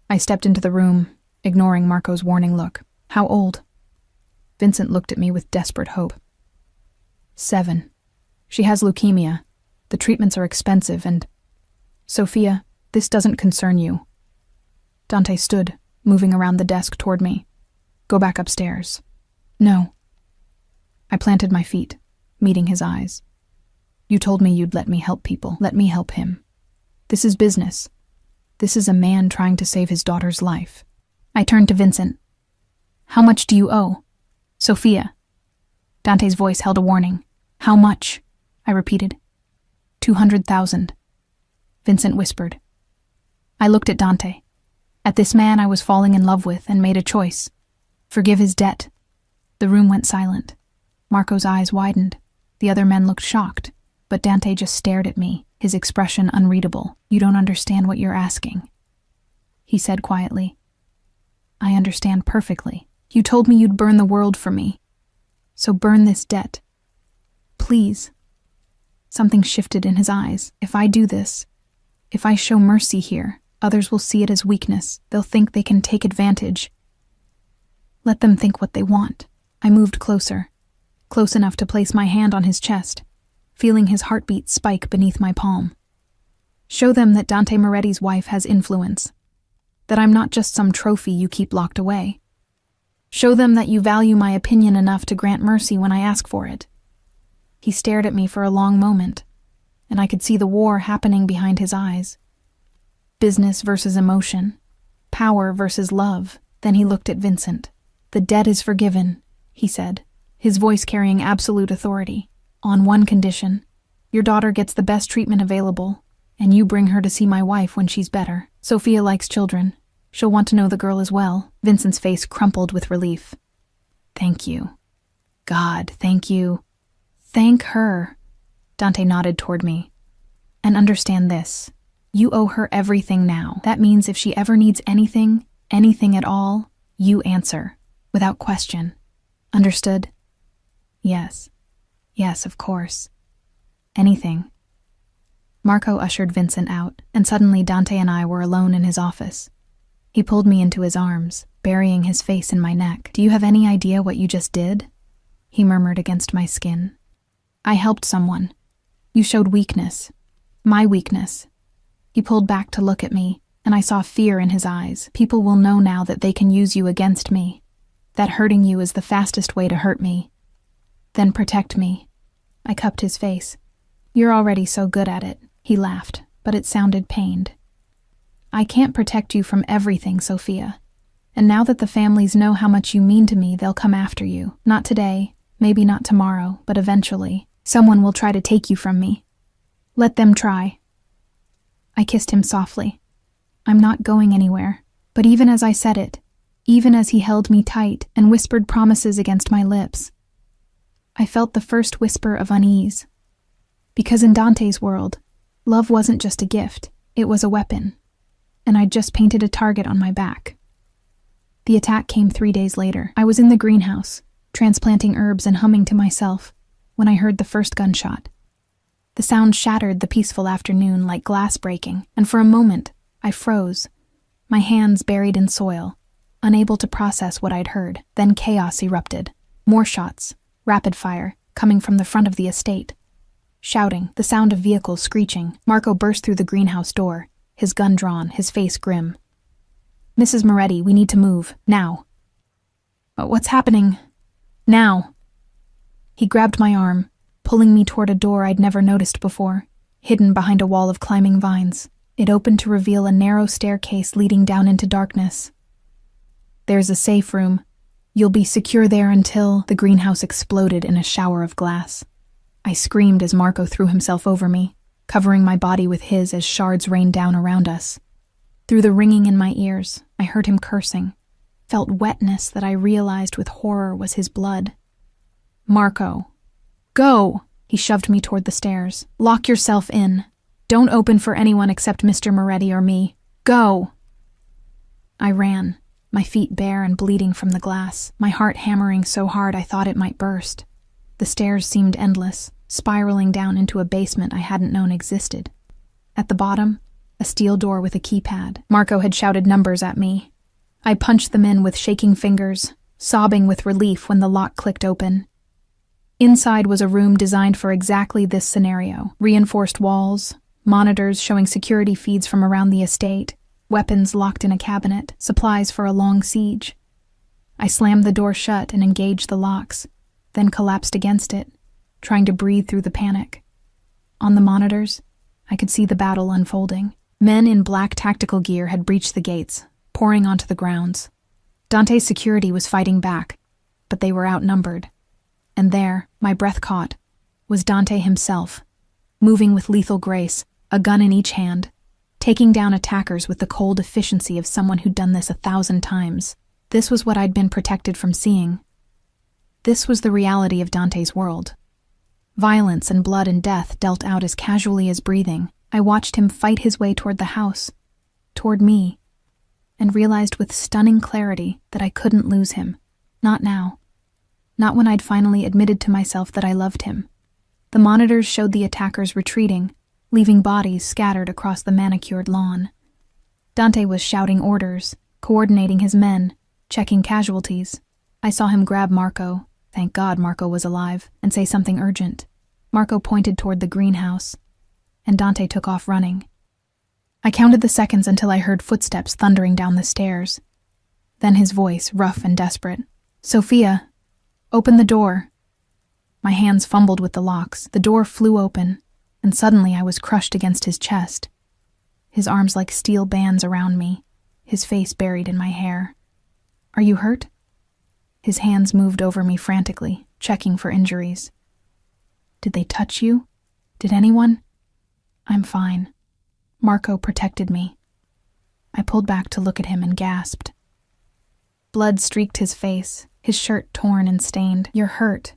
I stepped into the room, ignoring Marco's warning look. How old? Vincent looked at me with desperate hope. 7. She has leukemia. The treatments are expensive and... Sophia, this doesn't concern you. Dante stood, moving around the desk toward me. Go back upstairs. No. I planted my feet, meeting his eyes. You told me you'd let me help people. Let me help him. This is business. This is a man trying to save his daughter's life. I turned to Vincent. How much do you owe? Sophia. Dante's voice held a warning. How much? I repeated. 200,000. Vincent whispered. I looked at Dante. At this man I was falling in love with and made a choice. Forgive his debt. The room went silent. Marco's eyes widened. The other men looked shocked, but Dante just stared at me, his expression unreadable. You don't understand what you're asking. He said quietly. I understand perfectly. You told me you'd burn the world for me. So burn this debt. Please. Something shifted in his eyes. If I do this, if I show mercy here, others will see it as weakness. They'll think they can take advantage. Let them think what they want. I moved closer, close enough to place my hand on his chest, feeling his heartbeat spike beneath my palm. Show them that Dante Moretti's wife has influence, that I'm not just some trophy you keep locked away. Show them that you value my opinion enough to grant mercy when I ask for it. He stared at me for a long moment, and I could see the war happening behind his eyes. Business versus emotion, power versus love. Then he looked at Vincent. The debt is forgiven, he said, his voice carrying absolute authority. On one condition, your daughter gets the best treatment available, and you bring her to see my wife when she's better. Sophia likes children. She'll want to know the girl as well. Vincent's face crumpled with relief. Thank you. God, thank you. Thank her. Dante nodded toward me. And understand this. You owe her everything now. That means if she ever needs anything at all, you answer, without question. Understood? Yes. Yes, of course. Anything. Marco ushered Vincent out, and suddenly Dante and I were alone in his office. He pulled me into his arms, burying his face in my neck. Do you have any idea what you just did? He murmured against my skin. I helped someone. You showed weakness. My weakness. He pulled back to look at me, and I saw fear in his eyes. People will know now that they can use you against me. That hurting you is the fastest way to hurt me. Then protect me. I cupped his face. You're already so good at it. He laughed, but it sounded pained. I can't protect you from everything, Sophia. And now that the families know how much you mean to me, they'll come after you. Not today, maybe not tomorrow, but eventually. Someone will try to take you from me. Let them try. I kissed him softly. I'm not going anywhere. But even as I said it, even as he held me tight and whispered promises against my lips, I felt the first whisper of unease. Because in Dante's world, love wasn't just a gift, it was a weapon. And I'd just painted a target on my back. The attack came 3 days later. I was in the greenhouse, transplanting herbs and humming to myself, when I heard the first gunshot. The sound shattered the peaceful afternoon like glass breaking, and for a moment, I froze, my hands buried in soil, unable to process what I'd heard. Then chaos erupted. More shots, rapid fire, coming from the front of the estate. Shouting, the sound of vehicles screeching. Marco burst through the greenhouse door, his gun drawn, his face grim. Mrs. Moretti, we need to move, now. What's happening? Now. He grabbed my arm, pulling me toward a door I'd never noticed before, hidden behind a wall of climbing vines. It opened to reveal a narrow staircase leading down into darkness. There's a safe room. You'll be secure there until... The greenhouse exploded in a shower of glass. I screamed as Marco threw himself over me, covering my body with his as shards rained down around us. Through the ringing in my ears, I heard him cursing, felt wetness that I realized with horror was his blood. Marco. Go! He shoved me toward the stairs. Lock yourself in. Don't open for anyone except Mr. Moretti or me. Go! I ran, my feet bare and bleeding from the glass, my heart hammering so hard I thought it might burst. The stairs seemed endless, spiraling down into a basement I hadn't known existed. At the bottom, a steel door with a keypad. Marco had shouted numbers at me. I punched them in with shaking fingers, sobbing with relief when the lock clicked open. Inside was a room designed for exactly this scenario. Reinforced walls, monitors showing security feeds from around the estate, weapons locked in a cabinet, supplies for a long siege. I slammed the door shut and engaged the locks, then collapsed against it, trying to breathe through the panic. On the monitors, I could see the battle unfolding. Men in black tactical gear had breached the gates, pouring onto the grounds. Dante's security was fighting back, but they were outnumbered. And there, my breath caught, was Dante himself, moving with lethal grace, a gun in each hand, taking down attackers with the cold efficiency of someone who'd done this 1,000 times. This was what I'd been protected from seeing. This was the reality of Dante's world. Violence and blood and death dealt out as casually as breathing. I watched him fight his way toward the house, toward me, and realized with stunning clarity that I couldn't lose him. Not now. Not when I'd finally admitted to myself that I loved him. The monitors showed the attackers retreating, leaving bodies scattered across the manicured lawn. Dante was shouting orders, coordinating his men, checking casualties. I saw him grab Marco, thank God Marco was alive, and say something urgent. Marco pointed toward the greenhouse, and Dante took off running. I counted the seconds until I heard footsteps thundering down the stairs. Then his voice, rough and desperate. Sophia, open the door. My hands fumbled with the locks. The door flew open, and suddenly I was crushed against his chest. His arms like steel bands around me, his face buried in my hair. Are you hurt? His hands moved over me frantically, checking for injuries. Did they touch you? Did anyone? I'm fine. Marco protected me. I pulled back to look at him and gasped. Blood streaked his face, his shirt torn and stained. "You're hurt.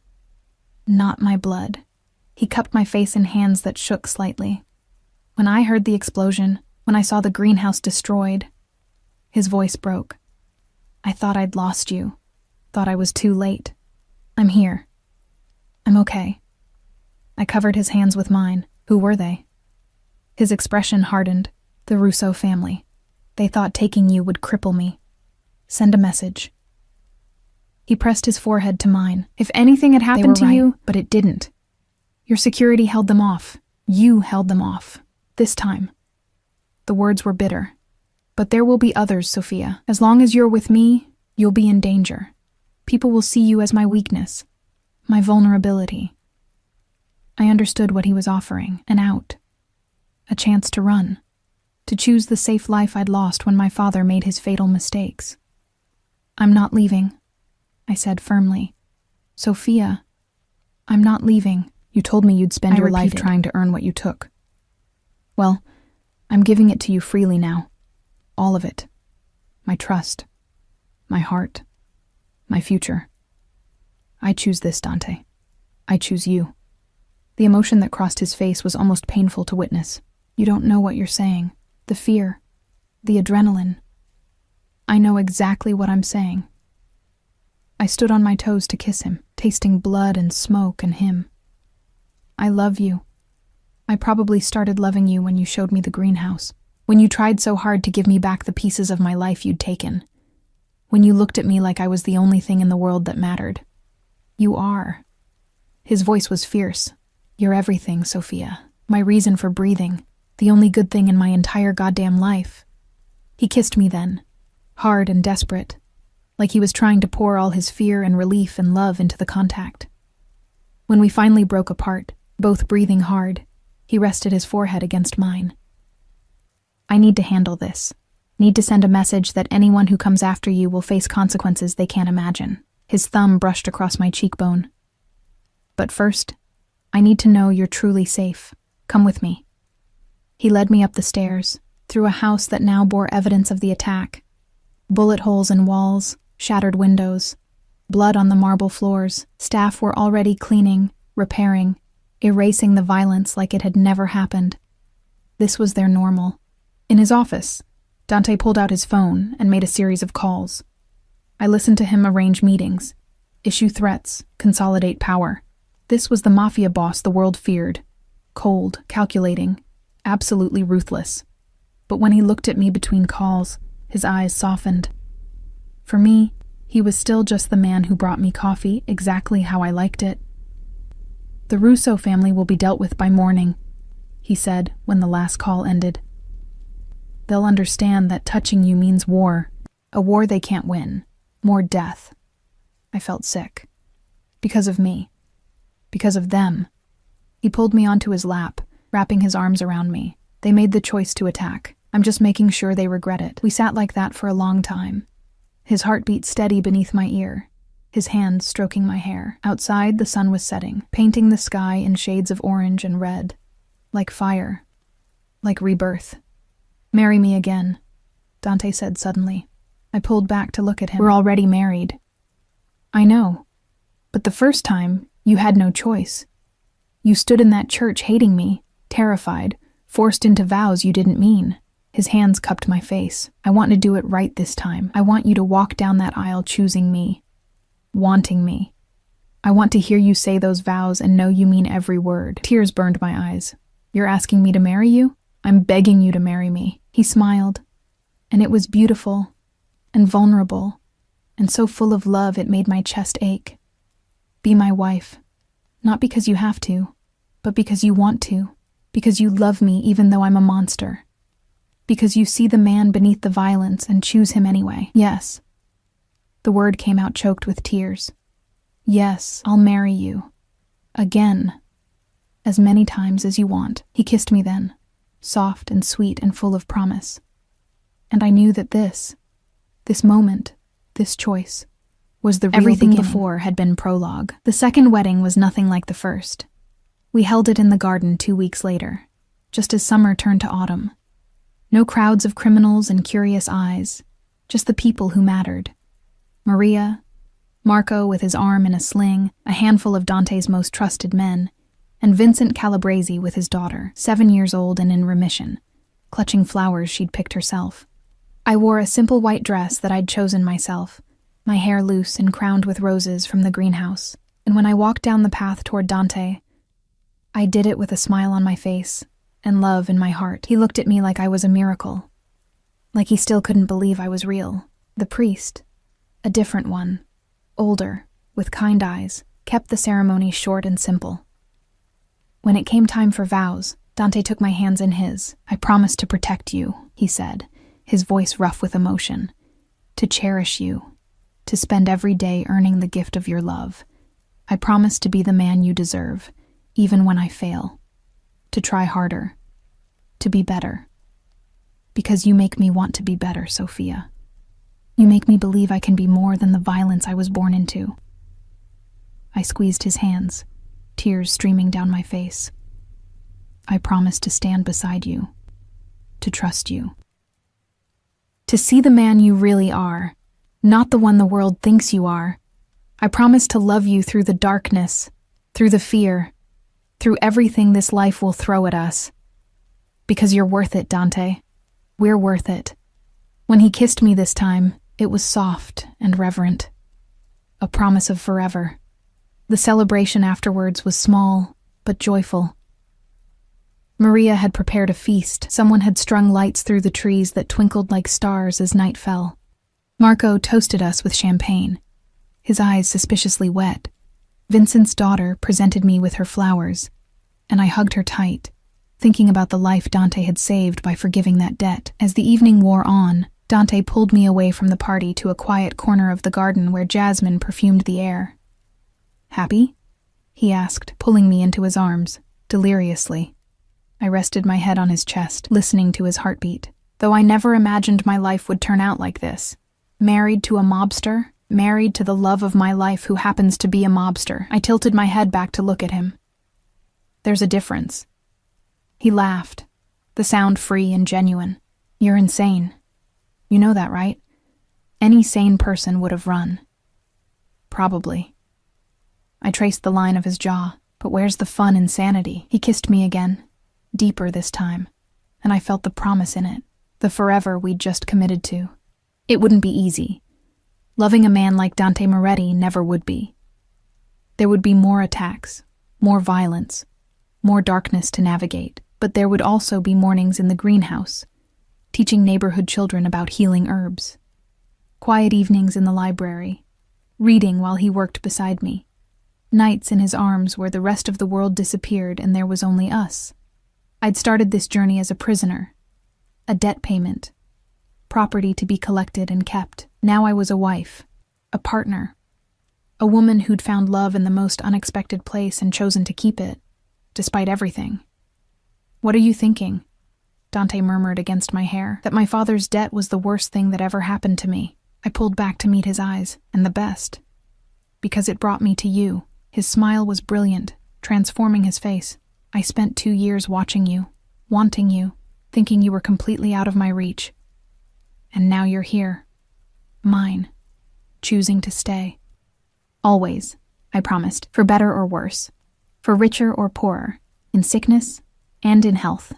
Not my blood." He cupped my face in hands that shook slightly. "When I heard the explosion, when I saw the greenhouse destroyed," his voice broke. "I thought I'd lost you. Thought I was too late. I'm here. I'm okay." I covered his hands with mine. "Who were they?" His expression hardened. "The Russo family. They thought taking you would cripple me. Send a message." He pressed his forehead to mine. "If anything had happened to you, but it didn't. Your security held them off. You held them off. This time." The words were bitter. "But there will be others, Sophia. As long as you're with me, you'll be in danger. People will see you as my weakness, my vulnerability." I understood what he was offering, an out, a chance to run, to choose the safe life I'd lost when my father made his fatal mistakes. "I'm not leaving," I said firmly. "Sophia, I'm not leaving." "You told me you'd spend your life trying to earn what you took. Well, I'm giving it to you freely now. All of it. My trust, my heart, my future. I choose this, Dante. I choose you." The emotion that crossed his face was almost painful to witness. "You don't know what you're saying. The fear, the adrenaline. I know exactly what I'm saying." I stood on my toes to kiss him, tasting blood and smoke and him. "I love you. I probably started loving you when you showed me the greenhouse, when you tried so hard to give me back the pieces of my life you'd taken, when you looked at me like I was the only thing in the world that mattered. You are." His voice was fierce. "You're everything, Sophia. My reason for breathing. The only good thing in my entire goddamn life." He kissed me then, hard and desperate, like he was trying to pour all his fear and relief and love into the contact. When we finally broke apart, both breathing hard, he rested his forehead against mine. "I need to handle this. Need to send a message that anyone who comes after you will face consequences they can't imagine." His thumb brushed across my cheekbone. "But first, I need to know you're truly safe. Come with me." He led me up the stairs, through a house that now bore evidence of the attack. Bullet holes in walls, shattered windows, blood on the marble floors. Staff were already cleaning, repairing, erasing the violence like it had never happened. This was their normal. In his office, Dante pulled out his phone and made a series of calls. I listened to him arrange meetings, issue threats, consolidate power. This was the mafia boss the world feared. Cold, calculating, absolutely ruthless. But when he looked at me between calls, his eyes softened. For me, he was still just the man who brought me coffee exactly how I liked it. "The Russo family will be dealt with by morning," he said when the last call ended. "They'll understand that touching you means war, a war they can't win, more death." I felt sick. Because of me. Because of them. He pulled me onto his lap, wrapping his arms around me. "They made the choice to attack. I'm just making sure they regret it." We sat like that for a long time. His heartbeat steady beneath my ear, his hand stroking my hair. Outside, the sun was setting, painting the sky in shades of orange and red. Like fire. Like rebirth. "Marry me again," Dante said suddenly. I pulled back to look at him. "We're already married." "I know. But the first time, you had no choice. You stood in that church hating me, terrified, forced into vows you didn't mean." His hands cupped my face. "I want to do it right this time. I want you to walk down that aisle choosing me. Wanting me. I want to hear you say those vows and know you mean every word." Tears burned my eyes. "You're asking me to marry you? I'm begging you to marry me." He smiled, and it was beautiful and vulnerable and so full of love it made my chest ache. "Be my wife. Not because you have to, but because you want to. Because you love me even though I'm a monster. Because you see the man beneath the violence and choose him anyway." "Yes." The word came out choked with tears. "Yes, I'll marry you. Again. As many times as you want." He kissed me then, soft and sweet and full of promise. And I knew that this moment, this choice, was the real Everything beginning. Before had been prologue. The second wedding was nothing like the first. We held it in the garden 2 weeks later, just as summer turned to autumn. No crowds of criminals and curious eyes, just the people who mattered. Maria, Marco with his arm in a sling, a handful of Dante's most trusted men, and Vincent Calabrese with his daughter, 7 years old and in remission, clutching flowers she'd picked herself. I wore a simple white dress that I'd chosen myself, my hair loose and crowned with roses from the greenhouse, and when I walked down the path toward Dante, I did it with a smile on my face and love in my heart. He looked at me like I was a miracle, like he still couldn't believe I was real. The priest, a different one, older, with kind eyes, kept the ceremony short and simple. When it came time for vows, Dante took my hands in his. "I promise to protect you," he said, his voice rough with emotion, "to cherish you, to spend every day earning the gift of your love. I promise to be the man you deserve, even when I fail, to try harder, to be better. Because you make me want to be better, Sophia. You make me believe I can be more than the violence I was born into." I squeezed his hands, tears streaming down my face. "I promise to stand beside you, to trust you. To see the man you really are, not the one the world thinks you are. I promise to love you through the darkness, through the fear, through everything this life will throw at us. Because you're worth it, Dante. We're worth it." When he kissed me this time, it was soft and reverent, a promise of forever. The celebration afterwards was small, but joyful. Maria had prepared a feast. Someone had strung lights through the trees that twinkled like stars as night fell. Marco toasted us with champagne, his eyes suspiciously wet. Vincent's daughter presented me with her flowers, and I hugged her tight, thinking about the life Dante had saved by forgiving that debt. As the evening wore on, Dante pulled me away from the party to a quiet corner of the garden where jasmine perfumed the air. "Happy?" he asked, pulling me into his arms, deliriously. I rested my head on his chest, listening to his heartbeat. Though I never imagined my life would turn out like this. Married to a mobster, married to the love of my life who happens to be a mobster. I tilted my head back to look at him. "There's a difference." He laughed, the sound free and genuine. "You're insane. You know that, right? Any sane person would have run." "Probably." I traced the line of his jaw. "But where's the fun in sanity?" He kissed me again, deeper this time, and I felt the promise in it, the forever we'd just committed to. It wouldn't be easy. Loving a man like Dante Moretti never would be. There would be more attacks, more violence, more darkness to navigate, but there would also be mornings in the greenhouse, teaching neighborhood children about healing herbs. Quiet evenings in the library, reading while he worked beside me. Nights in his arms where the rest of the world disappeared and there was only us. I'd started this journey as a prisoner, a debt payment, property to be collected and kept. Now I was a wife, a partner, a woman who'd found love in the most unexpected place and chosen to keep it, despite everything. "What are you thinking?" Dante murmured against my hair. "That my father's debt was the worst thing that ever happened to me." I pulled back to meet his eyes, and the best. Because it brought me to you. His smile was brilliant, transforming his face. "I spent 2 years watching you, wanting you, thinking you were completely out of my reach. And now you're here. Mine. Choosing to stay. Always, I promised, for better or worse, for richer or poorer, in sickness and in health.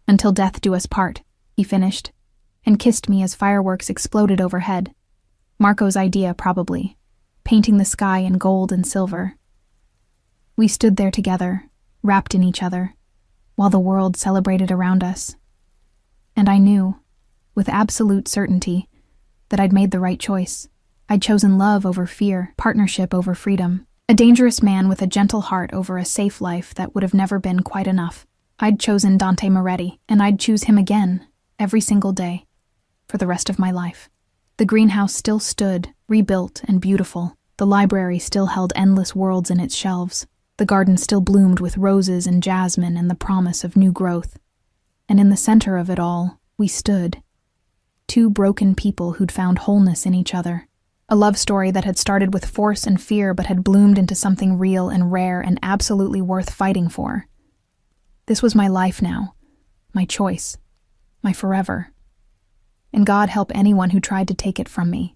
Until death do us part," he finished, and kissed me as fireworks exploded overhead. Marco's idea, probably, painting the sky in gold and silver. We stood there together, wrapped in each other, while the world celebrated around us. And I knew, with absolute certainty, that I'd made the right choice. I'd chosen love over fear, partnership over freedom, a dangerous man with a gentle heart over a safe life that would have never been quite enough. I'd chosen Dante Moretti, and I'd choose him again, every single day, for the rest of my life. The greenhouse still stood, rebuilt and beautiful. The library still held endless worlds in its shelves. The garden still bloomed with roses and jasmine and the promise of new growth. And in the center of it all, we stood. 2 broken people who'd found wholeness in each other. A love story that had started with force and fear but had bloomed into something real and rare and absolutely worth fighting for. This was my life now, my choice, my forever. And God help anyone who tried to take it from me.